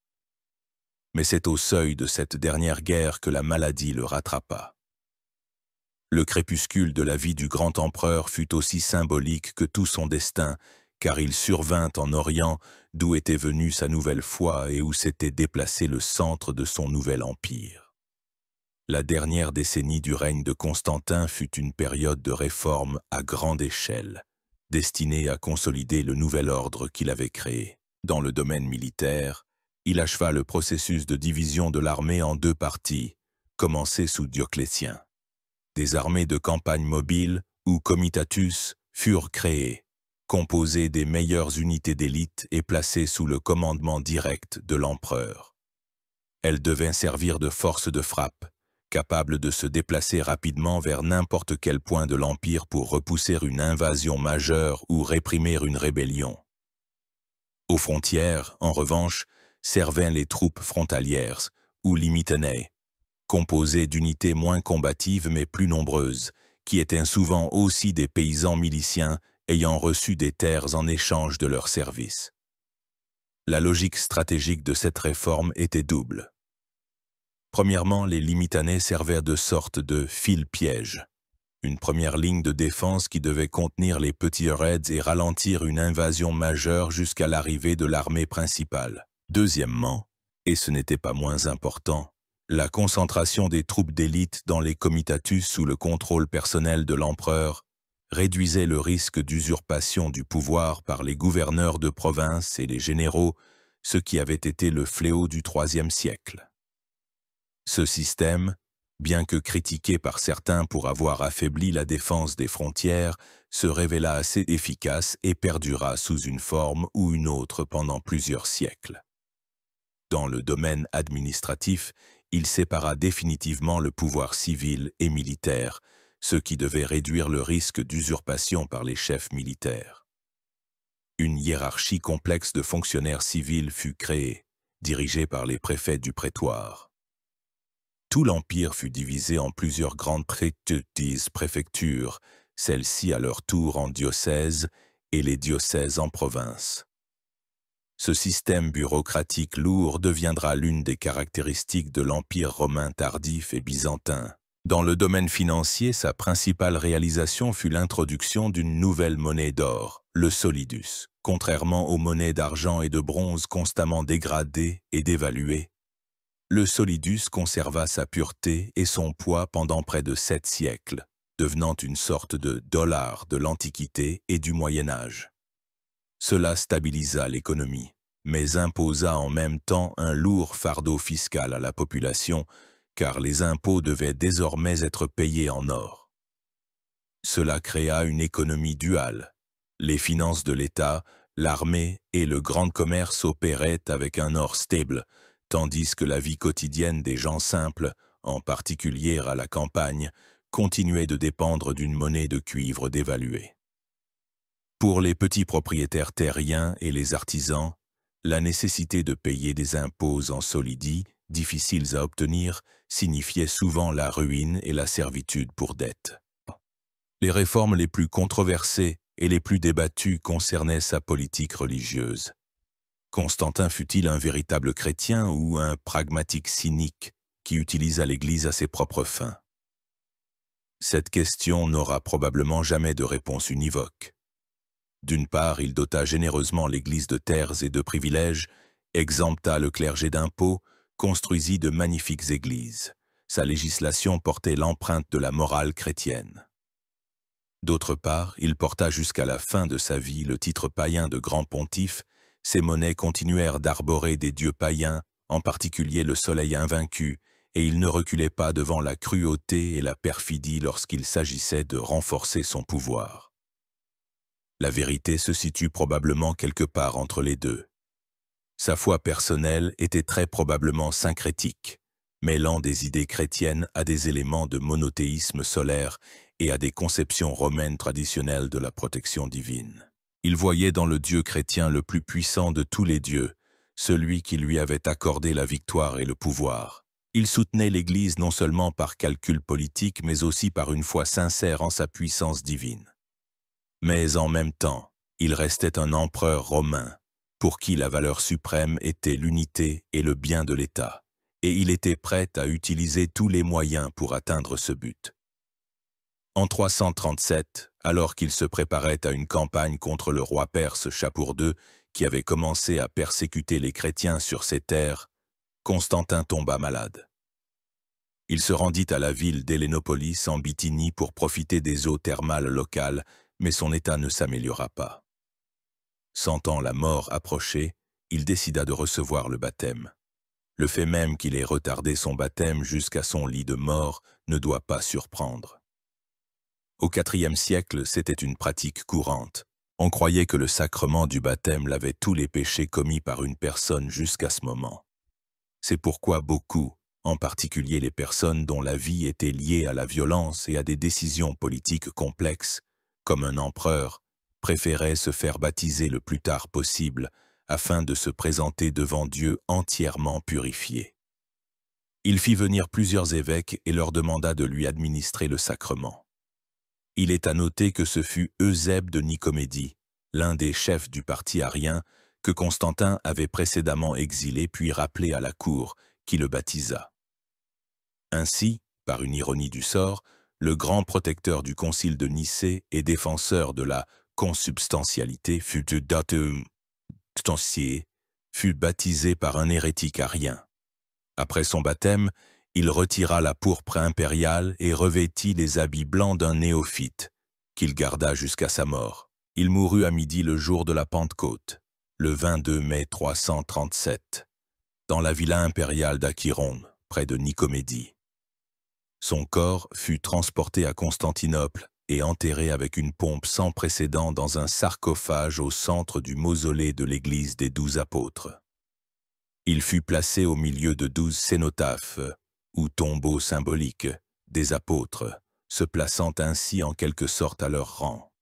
Mais c'est au seuil de cette dernière guerre que la maladie le rattrapa. Le crépuscule de la vie du grand empereur fut aussi symbolique que tout son destin, car il survint en Orient, d'où était venue sa nouvelle foi et où s'était déplacé le centre de son nouvel empire. La dernière décennie du règne de Constantin fut une période de réforme à grande échelle, destinée à consolider le nouvel ordre qu'il avait créé. Dans le domaine militaire, il acheva le processus de division de l'armée en 2 parties, commencé sous Dioclétien. Des armées de campagne mobiles, ou comitatus, furent créées, composées des meilleures unités d'élite et placées sous le commandement direct de l'empereur. Elles devaient servir de force de frappe, capables de se déplacer rapidement vers n'importe quel point de l'Empire pour repousser une invasion majeure ou réprimer une rébellion. Aux frontières, en revanche, servaient les troupes frontalières, ou limitanei, composées d'unités moins combatives mais plus nombreuses, qui étaient souvent aussi des paysans miliciens ayant reçu des terres en échange de leurs services. La logique stratégique de cette réforme était double. Premièrement, les limitanais servaient de sorte de fil-piège. une première ligne de défense qui devait contenir les petits raids et ralentir une invasion majeure jusqu'à l'arrivée de l'armée principale. Deuxièmement, et ce n'était pas moins important, la concentration des troupes d'élite dans les comitatus sous le contrôle personnel de l'empereur réduisait le risque d'usurpation du pouvoir par les gouverneurs de province et les généraux, ce qui avait été le fléau du IIIe siècle. Ce système, bien que critiqué par certains pour avoir affaibli la défense des frontières, se révéla assez efficace et perdura sous une forme ou une autre pendant plusieurs siècles. Dans le domaine administratif, il sépara définitivement le pouvoir civil et militaire, ce qui devait réduire le risque d'usurpation par les chefs militaires. Une hiérarchie complexe de fonctionnaires civils fut créée, dirigée par les préfets du prétoire. Tout l'Empire fut divisé en plusieurs grandes préfectures, celles-ci à leur tour en diocèses et les diocèses en provinces. Ce système bureaucratique lourd deviendra l'une des caractéristiques de l'Empire romain tardif et byzantin. Dans le domaine financier, sa principale réalisation fut l'introduction d'une nouvelle monnaie d'or, le solidus. Contrairement aux monnaies d'argent et de bronze constamment dégradées et dévaluées, le solidus conserva sa pureté et son poids pendant près de 7 siècles, devenant une sorte de dollar de l'Antiquité et du Moyen Âge. Cela stabilisa l'économie, mais imposa en même temps un lourd fardeau fiscal à la population, car les impôts devaient désormais être payés en or. Cela créa une économie duale. Les finances de l'État, l'armée et le grand commerce opéraient avec un or stable, tandis que la vie quotidienne des gens simples, en particulier à la campagne, continuait de dépendre d'une monnaie de cuivre dévaluée. Pour les petits propriétaires terriens et les artisans, la nécessité de payer des impôts en solidi, difficiles à obtenir, signifiait souvent la ruine et la servitude pour dette. Les réformes les plus controversées et les plus débattues concernaient sa politique religieuse. Constantin fut-il un véritable chrétien ou un pragmatique cynique qui utilisa l'Église à ses propres fins? Cette question n'aura probablement jamais de réponse univoque. D'une part, il dota généreusement l'Église de terres et de privilèges, exempta le clergé d'impôts, construisit de magnifiques églises. Sa législation portait l'empreinte de la morale chrétienne. D'autre part, il porta jusqu'à la fin de sa vie le titre païen de grand pontife. Ses monnaies continuèrent d'arborer des dieux païens, en particulier le soleil invaincu, et il ne reculait pas devant la cruauté et la perfidie lorsqu'il s'agissait de renforcer son pouvoir. La vérité se situe probablement quelque part entre les deux. Sa foi personnelle était très probablement syncrétique, mêlant des idées chrétiennes à des éléments de monothéisme solaire et à des conceptions romaines traditionnelles de la protection divine. Il voyait dans le Dieu chrétien le plus puissant de tous les dieux, celui qui lui avait accordé la victoire et le pouvoir. Il soutenait l'Église non seulement par calcul politique, mais aussi par une foi sincère en sa puissance divine. Mais en même temps, il restait un empereur romain, pour qui la valeur suprême était l'unité et le bien de l'État, et il était prêt à utiliser tous les moyens pour atteindre ce but. En 337, alors qu'il se préparait à une campagne contre le roi perse Shapur II, qui avait commencé à persécuter les chrétiens sur ses terres, Constantin tomba malade. Il se rendit à la ville d'Hélénopolis en Bithynie pour profiter des eaux thermales locales, mais son état ne s'améliora pas. Sentant la mort approcher, il décida de recevoir le baptême. Le fait même qu'il ait retardé son baptême jusqu'à son lit de mort ne doit pas surprendre. Au IVe siècle, c'était une pratique courante. On croyait que le sacrement du baptême lavait tous les péchés commis par une personne jusqu'à ce moment. C'est pourquoi beaucoup, en particulier les personnes dont la vie était liée à la violence et à des décisions politiques complexes, comme un empereur, préféraient se faire baptiser le plus tard possible afin de se présenter devant Dieu entièrement purifié. Il fit venir plusieurs évêques et leur demanda de lui administrer le sacrement. Il est à noter que ce fut Eusèbe de Nicomédie, l'un des chefs du parti arien, que Constantin avait précédemment exilé puis rappelé à la cour, qui le baptisa. Ainsi, par une ironie du sort, le grand protecteur du concile de Nicée et défenseur de la consubstantialité fut baptisé par un hérétique arien. Après son baptême, il retira la pourpre impériale et revêtit les habits blancs d'un néophyte, qu'il garda jusqu'à sa mort. Il mourut à midi le jour de la Pentecôte, le 22 mai 337, dans la villa impériale d'Achiron, près de Nicomédie. Son corps fut transporté à Constantinople et enterré avec une pompe sans précédent dans un sarcophage au centre du mausolée de l'église des 12 apôtres. Il fut placé au milieu de 12 cénotaphes, ou tombeaux symboliques, des apôtres, se plaçant ainsi en quelque sorte à leur rang.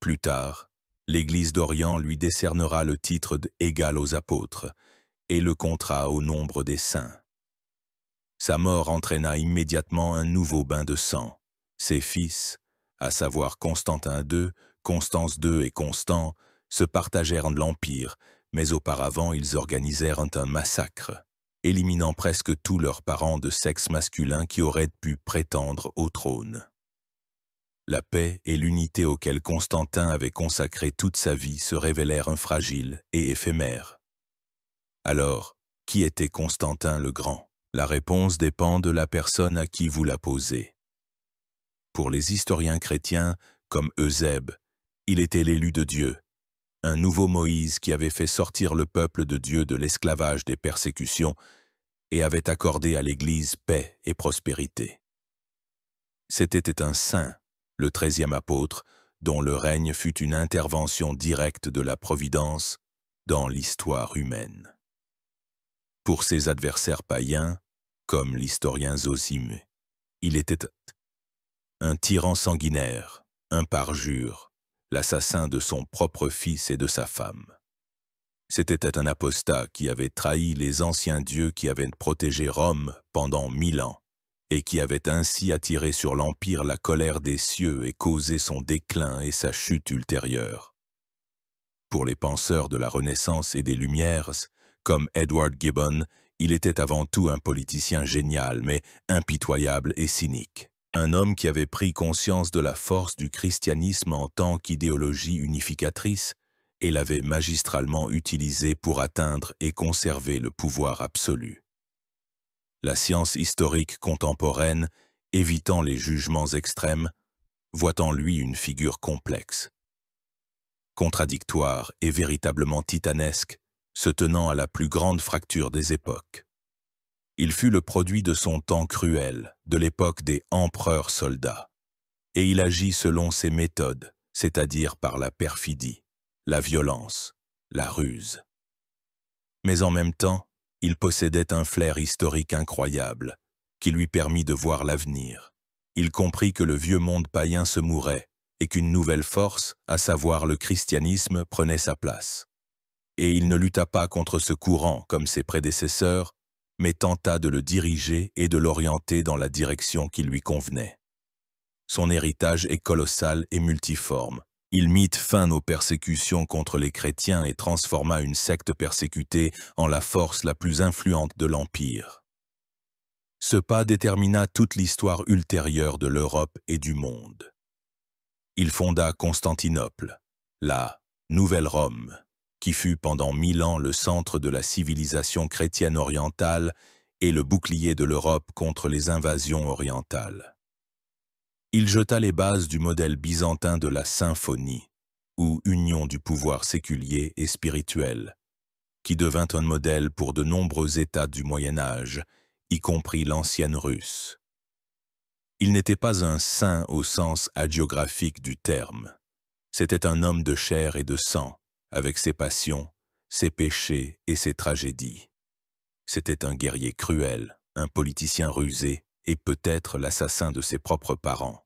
Plus tard, l'Église d'Orient lui décernera le titre d'égal aux apôtres et le comptera au nombre des saints. Sa mort entraîna immédiatement un nouveau bain de sang. Ses fils, à savoir Constantin II, Constance II et Constant, se partagèrent l'empire, mais auparavant ils organisèrent un massacre, éliminant presque tous leurs parents de sexe masculin qui auraient pu prétendre au trône. La paix et l'unité auxquelles Constantin avait consacré toute sa vie se révélèrent fragiles et éphémères. Alors, qui était Constantin le Grand? La réponse dépend de la personne à qui vous la posez. Pour les historiens chrétiens, comme Eusèbe, il était l'élu de Dieu, un nouveau Moïse qui avait fait sortir le peuple de Dieu de l'esclavage des persécutions et avait accordé à l'Église paix et prospérité. C'était un saint, le 13e apôtre, dont le règne fut une intervention directe de la Providence dans l'histoire humaine. Pour ses adversaires païens, comme l'historien Zosime, il était un tyran sanguinaire, un parjure, l'assassin de son propre fils et de sa femme. C'était un apostat qui avait trahi les anciens dieux qui avaient protégé Rome pendant 1000 ans et qui avait ainsi attiré sur l'Empire la colère des cieux et causé son déclin et sa chute ultérieure. Pour les penseurs de la Renaissance et des Lumières, comme Edward Gibbon, il était avant tout un politicien génial, mais impitoyable et cynique. Un homme qui avait pris conscience de la force du christianisme en tant qu'idéologie unificatrice et l'avait magistralement utilisé pour atteindre et conserver le pouvoir absolu. La science historique contemporaine, évitant les jugements extrêmes, voit en lui une figure complexe, contradictoire et véritablement titanesque, se tenant à la plus grande fracture des époques. Il fut le produit de son temps cruel, de l'époque des empereurs-soldats, et il agit selon ses méthodes, c'est-à-dire par la perfidie, la violence, la ruse. Mais en même temps, il possédait un flair historique incroyable, qui lui permit de voir l'avenir. Il comprit que le vieux monde païen se mourait, et qu'une nouvelle force, à savoir le christianisme, prenait sa place. Et il ne lutta pas contre ce courant comme ses prédécesseurs, mais tenta de le diriger et de l'orienter dans la direction qui lui convenait. Son héritage est colossal et multiforme. Il mit fin aux persécutions contre les chrétiens et transforma une secte persécutée en la force la plus influente de l'Empire. Ce pas détermina toute l'histoire ultérieure de l'Europe et du monde. Il fonda Constantinople, la Nouvelle Rome, qui fut pendant 1000 ans le centre de la civilisation chrétienne orientale et le bouclier de l'Europe contre les invasions orientales. Il jeta les bases du modèle byzantin de la symphonie, ou union du pouvoir séculier et spirituel, qui devint un modèle pour de nombreux États du Moyen-Âge, y compris l'ancienne Russe. Il n'était pas un saint au sens hagiographique du terme. C'était un homme de chair et de sang, avec ses passions, ses péchés et ses tragédies. C'était un guerrier cruel, un politicien rusé et peut-être l'assassin de ses propres parents.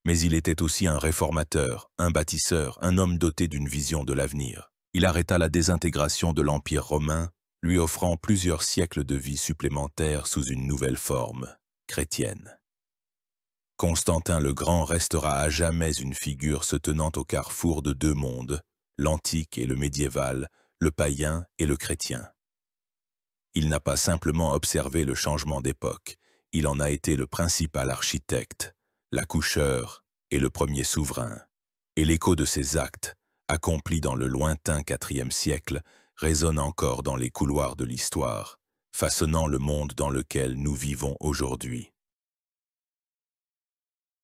Mais il était aussi un réformateur, un bâtisseur, un homme doté d'une vision de l'avenir. Il arrêta la désintégration de l'Empire romain, lui offrant plusieurs siècles de vie supplémentaires sous une nouvelle forme, chrétienne. Constantin le Grand restera à jamais une figure se tenant au carrefour de deux mondes, l'antique et le médiéval, le païen et le chrétien. Il n'a pas simplement observé le changement d'époque, Il en a été le principal architecte, l'accoucheur et le premier souverain. Et l'écho de ses actes, accomplis dans le lointain IVe siècle, résonne encore dans les couloirs de l'histoire, façonnant le monde dans lequel nous vivons aujourd'hui.